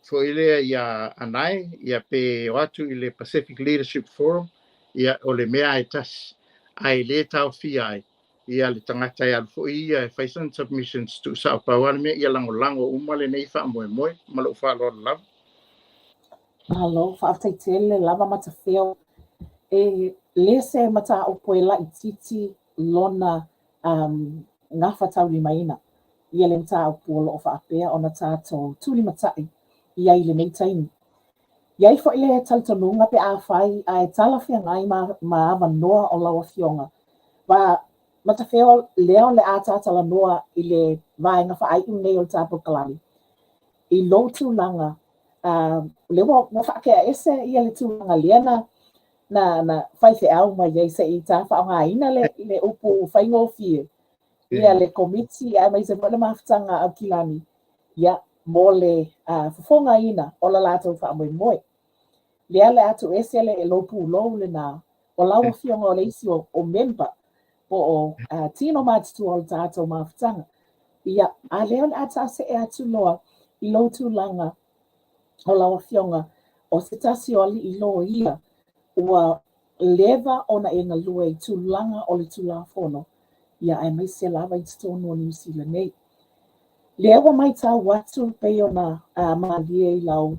fo ilea ia anai ia pe o atu i le Pacific Leadership Forum ia o le mea ai tas ai le tau fi ai ia le tangata ia fo ia e whaisan submissions tu sa pawan me ia lango uma le nei wha moe ma lo wha lo lava Alo, whaatai tele, lava mata whio. E lese mata o poe la i titi lona ngā whatau li maina. Ia le mta o puolo o whaapea o na tātou tūli matai ia i le nei taimi. Iai fo ile talitonunga pe a whai a e talawhia ngai ma awa noa o lawa fionga. Wa mata whio leo le a tātala noa i le vaenga whaai nei o tātou kalani. I lo tūlanga le wa whaakea ese ia le tūlanga leana na whai se au mai iai se i tā whaonga ina le upu whaingo fie. Ia le komiti a mai se wale mawhitanga au kilani. Ia mo le fufonga ina o la lātou whaamoe moe. Lea le atu ese le e lopu lou le nā o lawa fionga o le isi o member o tino mātitu o le tātou mawhitanga. Ia a leo le ata se e atu loa i lo tūlanga o lawa fionga o se tasi o li i lo ia ua leva ona e ngalua i tūlanga o le tūlafono ia ai mai se lava i tonu o New Zealand nei. Lea wa mai tau watu pe ona maalie I lau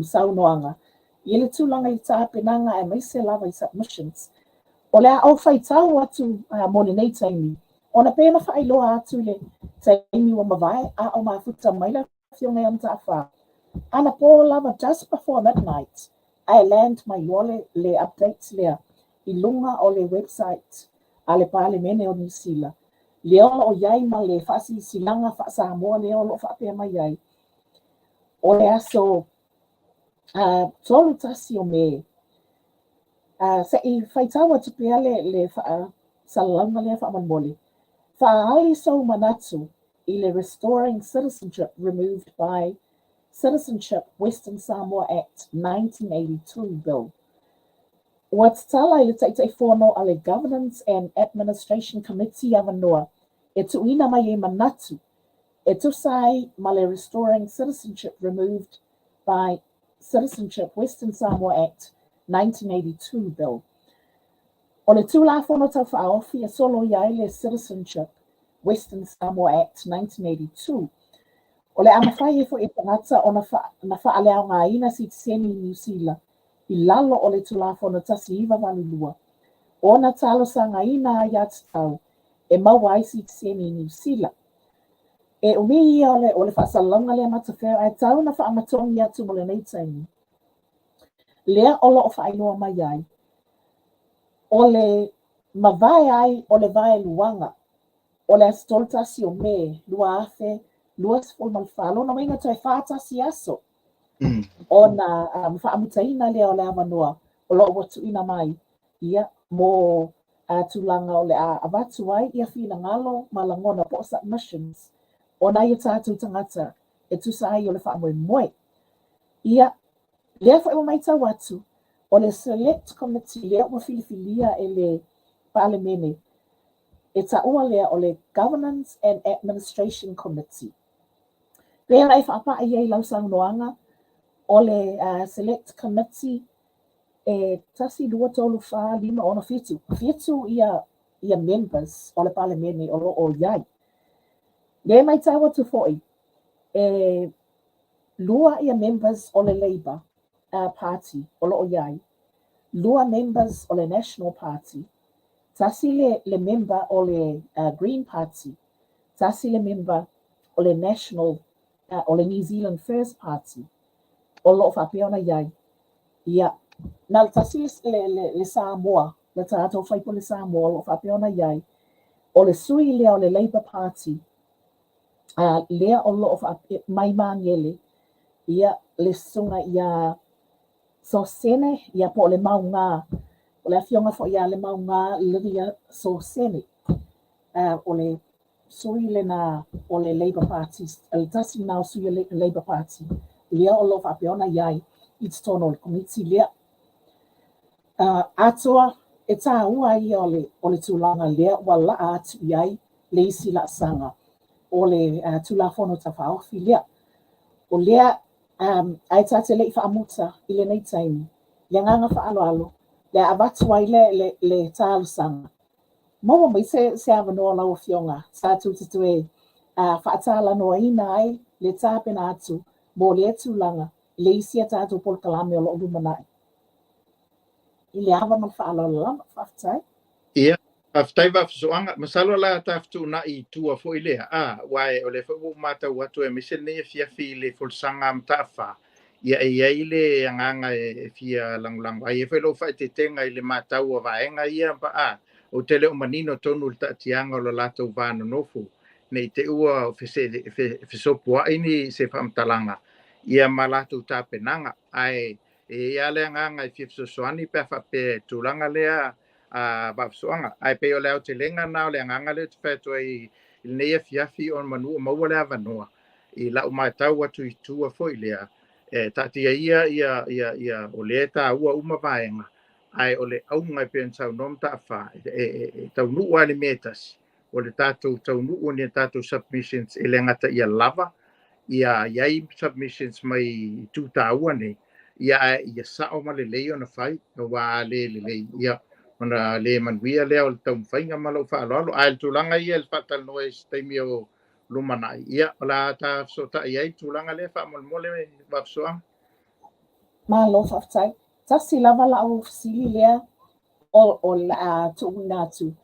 saunoanga. I le tūlanga I tā penanga ai mai se lava I submissions. O lea au whai tau atu mone nei taimi. Ona pēna whailoa atu le taimi wa mawai a o mafuta maila fionga am tā wha. Ana pō lava just before midnight. I land my yole le updates lea I lunga o le website a le pāle mene o New Zealand. Leo o iai ma le whasi silanga whasa moa leo lo whapea mai iai. O le aso tolu tasi o me. Se I whaitawa tupea le salalanga lea whamanmole. Whaali so manatu I le Restoring Citizenship removed by Citizenship Western Samoa Act 1982 bill. What's tala I le taitei whono a le Governance and Administration Committee avanoa. E tuina mai e manatu. E tusai ma le Restoring Citizenship removed by Citizenship Western Samoa Act 1982 bill. O le tūla whono tau whaofi e solo iai le Citizenship Western Samoa Act 1982. O le amawhai e fo e tangata o na whaaleo ngā ina Citizenship New Zealand. I lalo o le tūla whono tasi iwa walulua. O na talo sa ngā ina ai atu tau. E maua ai Citizenship New Zealand. E umi ia o le whaasalonga lea matawheo ai tau na whaamatongi atu mo le nei taimi. Lea o lo o whainoa mai ai. O le mawai ai o le vai luanga. O le astoltasi o me, lua afe, lua sifol malwhalo, na mainga tai whātasi aso. O na whaamutaina lea o le awanua, o lo watu ina mai. Ia, mo tūlanga o le awatu ai, ia whina ngalo, malangona po submissions. O na ia tātou tangata, e tusa ai o le whaamoe moe. Ia, lea wha mai tau atu, o le Select Committee lea ua filifilia e le Parlemene, e taua lea o le Governance and Administration Committee. Pēra e whaapa ai ei lau saunoanga, o le Select Committee, e tasi 235 ona fitu. Fitu ia members o le Parlemene o lo o iai. Lea mai taua tu foi, e lua ia members o le Labour Party o lo o iai. Lua members o le National Party. Tasi le member o le Green Party. Tasi le member o le National, o le New Zealand First Party. O lo whapea ona iai. Ia, nā tasi le Samoa, le tātou whaipo le Samoa, lo whapea ona iai. O le sui lea o le Labour Party. Lea o lo mai mangele. Ia, le sunga ia so sene, ia po le maunga. O le afionga fo ia le maunga liria so sene. O le sui le na o le Labour Party, le tasi na o sui le Labour Party. Lea o lo whapeona iai, it's tono le komiti lea. Atoa, e tā ua ia o le tūlanga lea, wala atu iai, le isi la sanga. O le tūla whono ta whaofi lea. O lea, ai tate lei whaamuta i le nei taimi. Le nganga whaalo, le avatu ai le tālu sanga. Maua mai se awanoa lau fionga, sa tūtatu e whaatala noa ina ai, le tāpena atu, mo le tūlanga, le isi a tātou polkalame o lo lumanai. I le awa man whaalo lama, whaftai. Ia, whaftai whafsoanga, masalo la taftu na I tua fo I lea. Wae o le whabu mata watu e mise ne fiafi le folsanga am tafa. Ia e le anganga e fia langlang. Ai e whailo whai te tenga I le matau a vaenga ia pa o tele o manino tonu le tatianga o la latou vāna nofu. Nei te ua o whesopua ini se whamtalanga. Ia ma latou tāpenanga. Ai e ia le anganga I whifsosoani pe whape tūlanga lea wafsoanga. Ai pe o leo te lenga nao le anganga le te whaitua I neia fiafi o manua maua le avanoa. I lau mai tau atu I tua foi lea. Tatia ia o le ta ua uma vaenga. Ai o le aunga pe tau nom ta fa tau nu ale metas o le tatu tau nu o le tatu submissions e le ngata ia lava ia iai submissions mai tu ta ua ne ia sa o ma le lei ona fai o wa le ia ona le manuia lea o le taumawhaiga ma lau whaaloalo a le tulaga ia le whaatalo e taimi o lumanai ia o la ta sota'i ai tulaga lea whaamolemole wafsoaga Malo whaftai. Tasi lava la au fisili lea o la tuuna atu.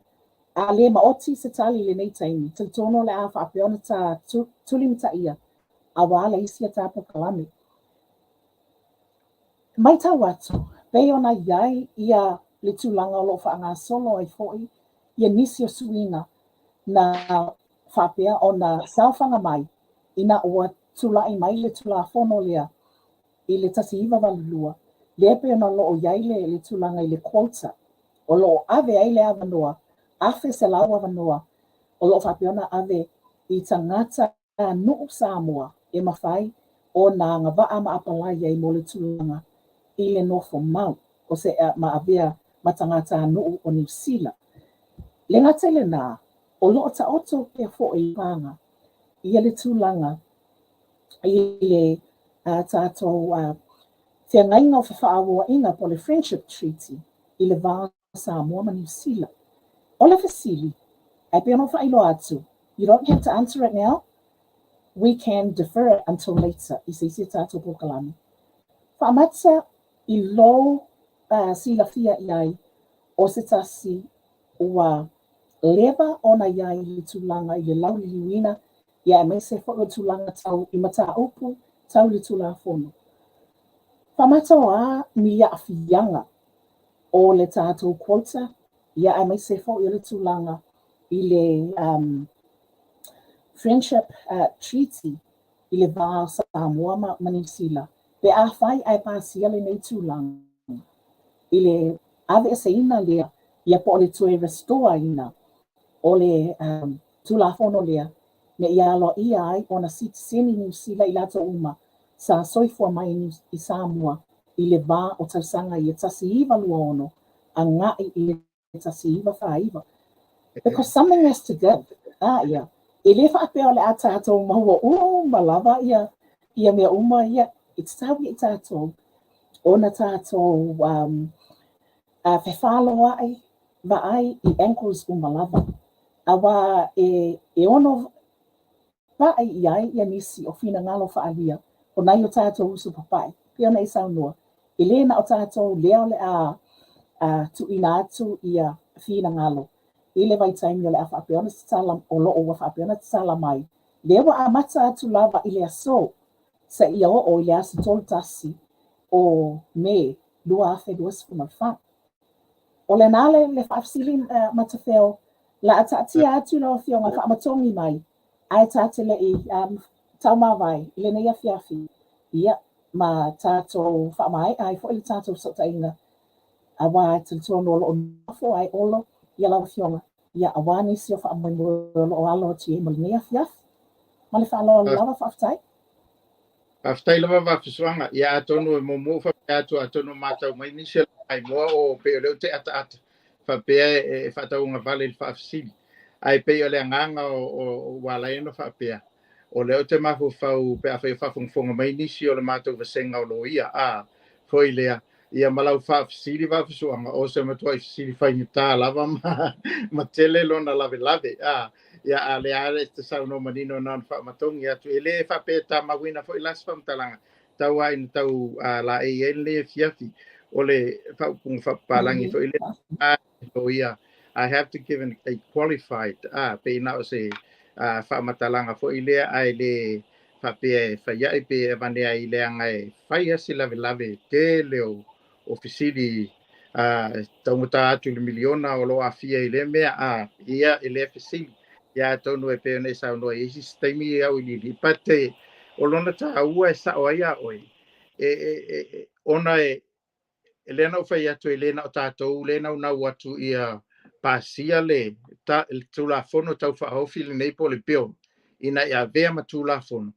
A le maoti se tali le nei taimi. Tiltono le a whaapeona ta tulimta ia. A wala isi a tapo kalame. Mai ta watu. Pei ona iai ia le tulanga o lo whaanga solo ai foi. Ia nisi o suina na whaapea o na sauwhanga mai. Ina ua tulai mai le tula fono lea. I le tasi iwa walulua. Le epe ona lo o iai le tulanga i le quota. O lo ave ai le avanoa. Afe se lau avanoa. O lo whapeona ave i tangata nuu Samoa e mawhai o na ngawaa ma apalai ai mo le tulanga i le nofo mau. O se ma avea ma tangata nuu o New Zealand. Le ngata le nā, o lo o ta oto pe fo i panga i le tulanga i le tātou te ngainga o whawaawa inga po le Friendship Treaty i le vā Samoa ma New Zealand. O le fasili, ai pe ono whailo atu. You don't have to answer it now. We can defer it until later. I se tātou pokalami. Whaamata i lo silafia iai o se tasi ua lewa ona iai le tulanga i le lauli liwina ia mai se whaka tulanga tau i mata upu tau le tula fono. Whamata o a ni ia awhianga o le tātou quota ia mai se whaka i le tulanga i le Friendship Treaty i le vā Samoa ma New Zealand. Pe a whai ai pāsia le nei tulanga i le ave se ina lea ia po le tue restore ina o le tulafono lea me ia alo ia ai o na Citizenship New Zealand i lato uma sa soifua mai i Samoa i le vā o tausanga i e tasi iwa lua ono a ngai i le tasi iwa whaiva. Because something has to give. Ia. E le whaapea o le a tātou mahua malawa ia mea uma ia it's tawi i tātou o na tātou whewhaloa ai wa ai i ankles umalawa. Awa e ono wa ai i ai ia nisi o whina ngalo whaalia o nai o tātou usu papai. Pia nei saunua. E le na o tātou lea le a tu ina atu ia whina ngalo. I le vai taimi o le a whaapeona tala o lo o wa whaapeona tala mai. Lewa a mata atu lava i le aso sa ia o i le asa tolu tasi o me lua afe lua sifuna wha. O le nale le whaafsili matawheo la atatia atu la o whionga whaamatongi mai. Ai tate le i taumawai le nei a whiafi. Ia ma tātou whaamai ai fo i tātou sotainga. A wā te tono o nofo ai olo ia lau whionga. Ia a wā nisi o whaamai mo o alo ti e mo le nei a whiafi. Ma le whaalo lawa whaaftai. Aftai lava whafisuanga, ia atonu e momo whapeatu atonu mātau mai nisi ai moa o peo leo te ata. Whapea e whataunga vale il whaafisili. Ai peo le nganga o walaeno whapea. O leo te mahu whau pe a whafungfonga mai nisi o le mātau vasenga o lo ia. Foi lea. Ia malau whaafisili whafisuanga o se matua i fisili whainita lava ma tele lona lave. Ia a le are te sauno manino non whaamatongi atu. E le whapea ta mawina fo i las whamtalanga. Tau ai na tau la e le fiafi. O le whaupunga whapalangi fo i le ia. I have to give a qualified pe na o se whaamatalanga fo i le ai le whapea e whaiai pe e vanea i le angai whaia si lave te leo ofisili taumuta atu le miliona o lo afia i le mea ia i le ofisili. Ia tonu e peo nei sau noa isi staimi au i li pate o lona ta ua e sa o ia oi. Ona e lena o whai atu e lena o tātou lena o nau atu ia pasia le tulafono tau whaofi le nei po le peo. Ina ia vea ma tulafono.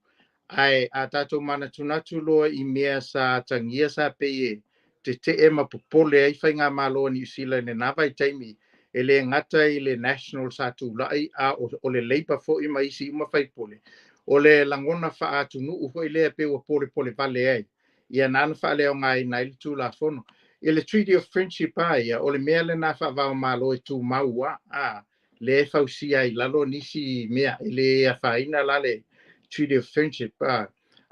Ai a tātou mana tunatu loa i mea sa tangia sa peye te e mapopole ai whai ngā māloa ni usila ne nawai taimi. E le ngata i le national sa tūlai o le leipa fo i maisi uma whaipole. O le langona wha atu nuu fo i lea pe ua pole vale ai. Ia nana wha leo ngai nai le tūlafono. le Treaty of Friendship ai o le mea le na whaavao malo e tū maua le fausia I lalo nisi mea le whaina la le Treaty of Friendship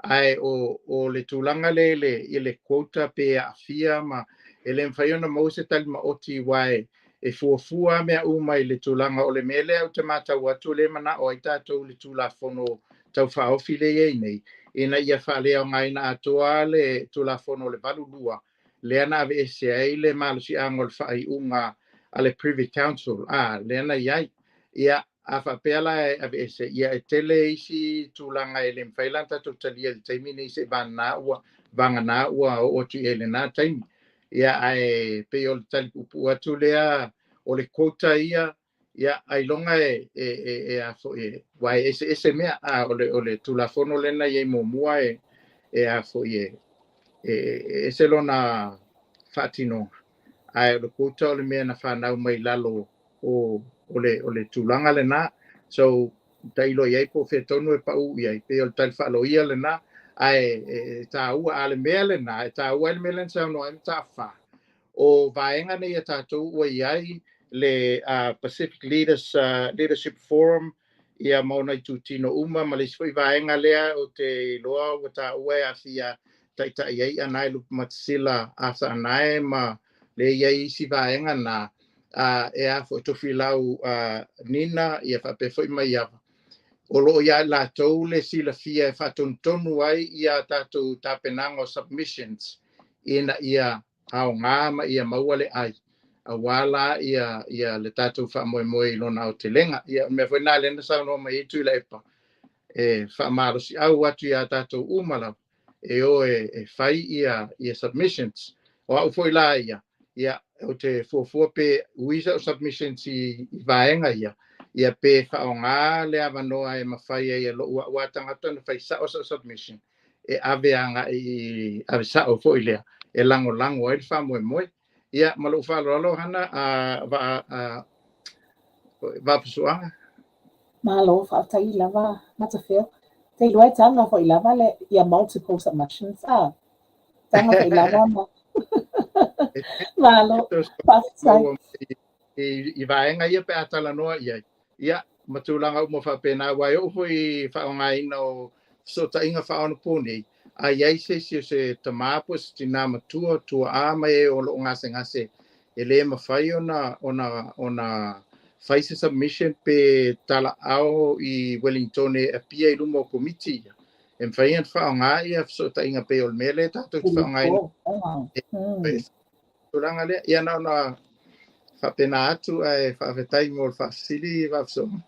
ai o le tūlanga le quota pe a fia ma le mwhaiona mause tali ma oti wai e fuafua mea mai le tūlanga o le mele au te mata watu le mana o ai tātou le tūlafono tau whaofi le ei nei ina ia whalea o ngai na atoa le tūlafono le valulua le ana ave ese ai le malusi angol whai unga a le Privy Council le ana iai ia a whapela ave ese ia e tele isi tūlanga e le mwhaila tātou talia le taimine isi vanga na ua o tu ele nā taimi ia ai pe o le tali pupu atu lea o le quota ia ai longa a fo wai ese mea o le tulafono lena ia momua a fo ese lona fatino ai le quota o le mea na whanau mai lalo o le tulanga lena so tailo iai po fetonu e pau iai pe o le tali whalo ia lena ai ta ua ale mea lena ta ua le mea lena sa no ta fa o vaenga nei a tātou ua iai le Pacific Leadership Forum ia mauna I tūtino uma ma le sifoi vaenga lea o te loa o ta ua a fia taita iai anai lupu matasila asa anai ma le iai isi vaenga na e a fo tofi lau nina ia whapefoi mai ava o loo ia lātou le silafia e whatontonu ai ia tātou tāpenanga o submissions ina ia ao ngama ia maua le ai a wala ia le tātou whamoemoe lona o te lenga ia me foi nā lena sa no mai tu la epa e whamarosi au atu ia tātou umala o whai ia submissions o au foi la ia o te fuafua pe uisa o submissions I vaenga ia pe whaonga le avanoa e mawhai ia lo ua tangata na whai sa o submission e ave anga ave sa o foi lea e lango e le whamoemoe ia malo whalolo hana va pusuanga Malo whaatai lava matawheo. Te iloa tanga fo I lava le ia multiple submissions tanga fo I lava ma. Malo whaatai. I vaenga ia pe atala noa ia matulanga umo whapena wai o foi whaonga ina o sota inga whaona pōnei a iai se tamapos tina matua tua mai o lo ngase e le mawhai ona whaise submission pe tala ao I Wellington e apia I lumo komiti e mwhai an whaonga ia sota inga pe o mele tato ki whaonga ina tulanga lea ia na whapena atu e whawhetai mo whasili whafsonga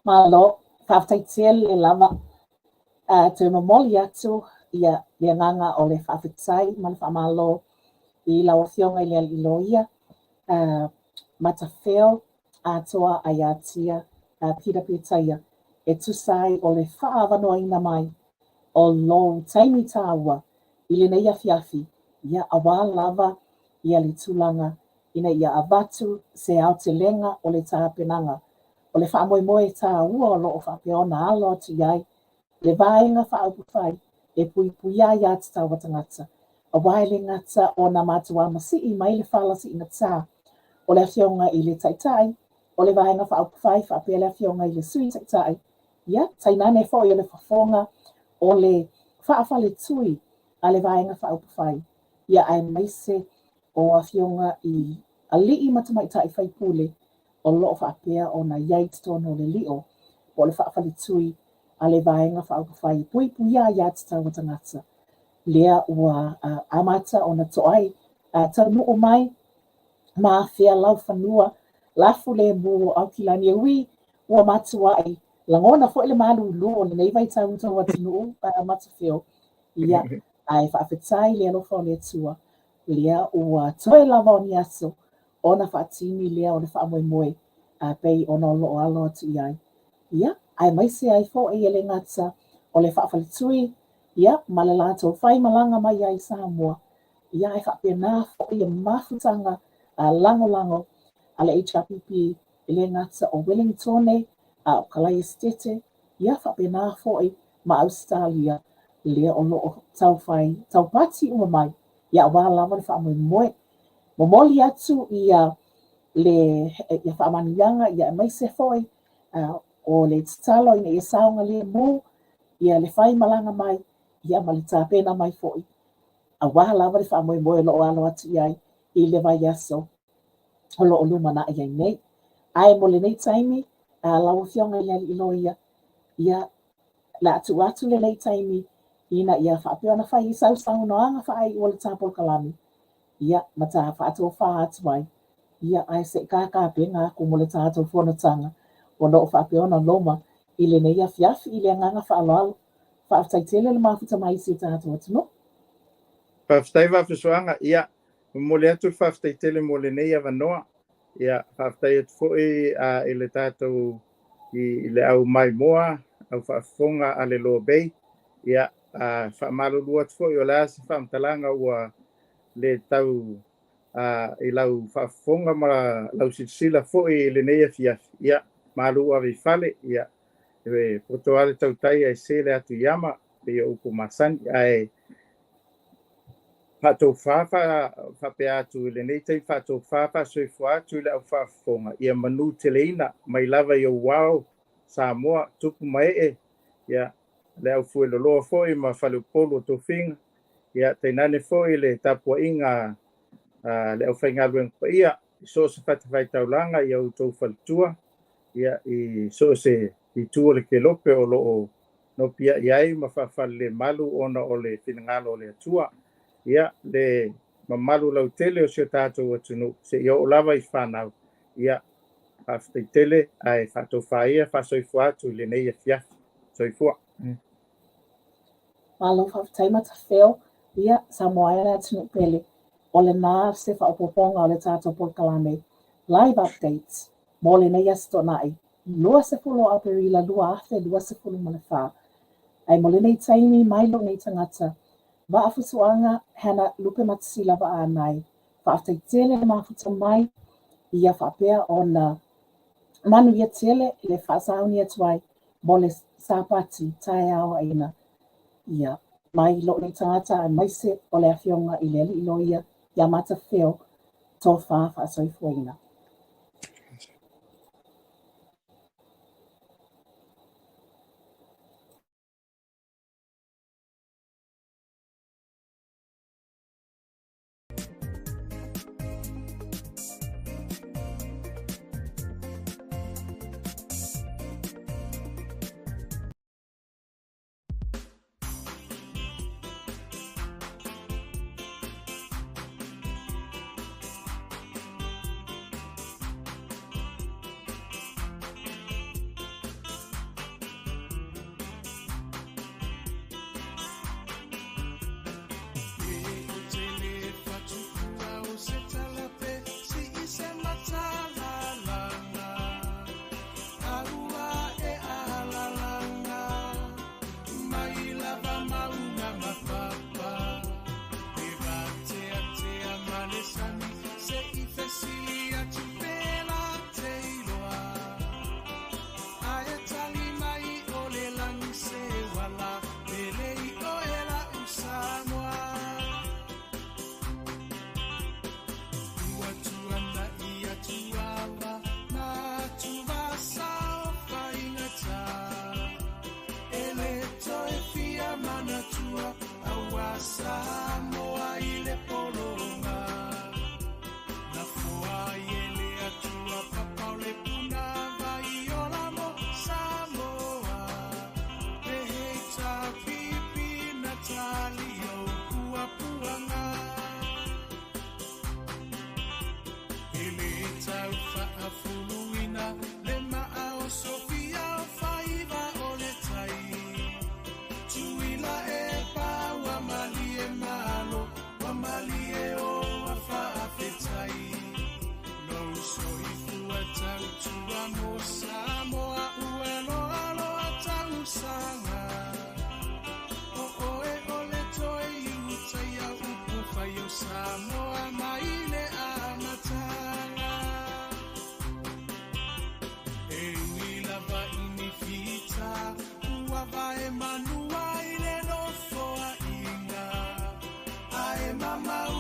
Malo whaatai tiel e lava te mamoli atu ia le nganga o le whawhetai ma le whamalo I lawa fionga I le aliloia matawheo atoa ai atia pira pitaia e tusai o le whaavanoa ina mai o lo taimi tāua I le nei afiafi ia awa lava ia li tulanga ina ia avatu se au te lenga o le tāpenanga o le whaamoemoe tāua o loo whapeona alo atu iai le vaenga whaaupuwhai e puipuia ia te tāua tangata a waile ngata o na matua masi mai le whalasi ina tā o le afionga I le taitai o le vaenga whaaupuwhai whapea le afionga I le sui taitai ia tainane fo I le whafonga o le whaafale tui a le vaenga whaaupuwhai ia ai maise o afionga I alii matamaitai whaipule o loo whaapea o na iai tono le lio o le whaafale tui a le vaenga whaaupuwhai puipuia ia te tāua tangata lea ua amata o na toai tanu o mai ma fea lau whanua lafu le mo au kilani e wi ua matua ai langona fo ele malu lo le nei vai tau tau atinu mata feo ia ai whaafetai lea lo fo le tua lea ua toe lava o ni aso o na whaatini lea o le whaamoemoe pei o na lo alo atu iai ia ai maise ai fo e ele ngata o le whaafale tui ia malalato fai malanga mai ai Samoa ia e whapena fo I mafutanga lango a le HRPP le ngata o Wellington o Kalai Estete ia whapena fo ma Australia lea o loo tau pati ua mai ia wa lava le whaamoemoe. Momoli atu ia ia whaamanianga ia mai se foi o le titalo ina ia saonga le mo ia le whai malanga mai ia ma le tāpena mai foi. A waha lava le whaamoemoe lo alo atu iai i le vai aso o lo luma na iai nei. Ai mo le nei taimi lau fionga ia li ilo ia la atu le nei taimi ina ia whaapeona whai i sau noanga whai o le tāpol kalami. Ia mata whaatua wha atu ai. Ia ai se kaka penga ko mo le tātou whanatanga o lo whaapeona loma i le nei a fiafi i le anganga whaaloalo. Whaaftaitele le mafuta mai si tātou atino. Whaftai whafisuanga, ia, mo le atu whaftaitele mo le nei a wanoa. Ia, whaftai atu fwoi i le tātou i le au mai moa, au whaafonga a le loa bei. Ia, whaamalulu atu fwoi o le asi whaamtalanga ua le tau i lau whaafonga ma lau sila fwoi le nei a fiafi. Ia, malu a vifale, ia, e potoare tau tai ai se le atu yama, pe o upo masani, ai Fatou fa pe atu le nei tei fatou fa soi fua atu le au whaafonga. Ia manu teleina mai lava i o wao Samoa tupu mai ia le au fue lo loa foi ma whale polo to finga. Ia teinane foi le tapua inga le au whainga lueng pa ia so se whatawhai taulanga i au tau whalitua. Ia i so se i tua le ke lope o loo no pia iai ma whawhale le malu ona o le whinangalo le atua. Ia le mamalu lau tele o se tātou atunu se ia o lava I whanau. Ia haftai tele ai whatou whaia whasoifua atu le nei a fiafi. Soifua. Malo whaftai mata wheo ia Samoa atunu pele o le nā se whaopoponga o le tātou polkalame. Live updates mo le nei astonai. Lua se fulo Aperila lua afe lua se fulo manawha. Ai mo le nei taimi mailo nei tangata. Wa afusuanga hana lupe matasila wa anai. Whaaftai tele le mafuta mai ia whapea o na manu ia tele le whaasauni atuai mo le sapati tae ao aina. Ia mai lo nei tangata ai maise o le afionga I le ilo ia mata wheo tō whaasoifuaina. Mama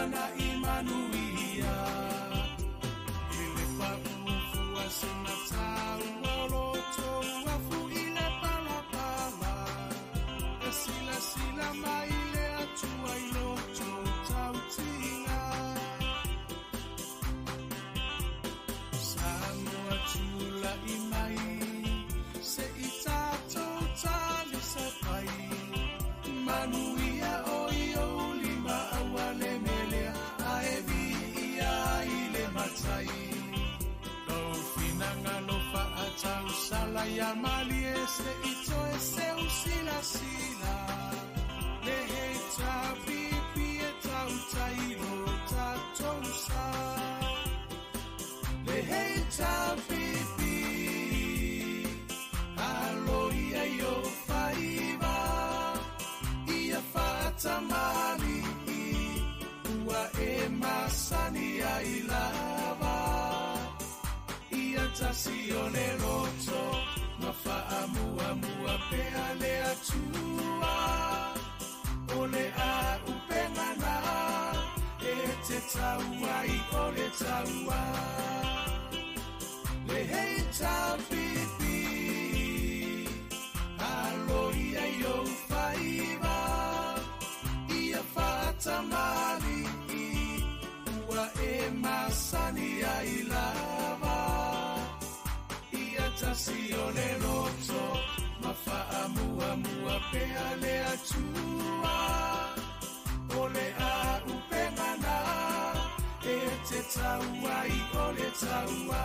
mana imanuia ile pa ufua sina tau waloto wafu ile pala pala sila sila maile atua iloto tautinga sango atula imai se itato tali sapai manuia oio lima awale melea aevi ia ile matai no finanga no fa atau sala ya mali ese ito ese usila sila lehe tabi pie tau tailo tatosa lehe tabi alo ia yo faiva ia fatamali ua e masani a ilava ia tasione roto mafaamu amua pea le atua ole a upengana e te taua i ole taua le hei tapipi alo ia yo faiva ia fatamali ua e masani a ilava ia tasione roto mafaamu amua pea le atua ole a upengana e te taua i ole taua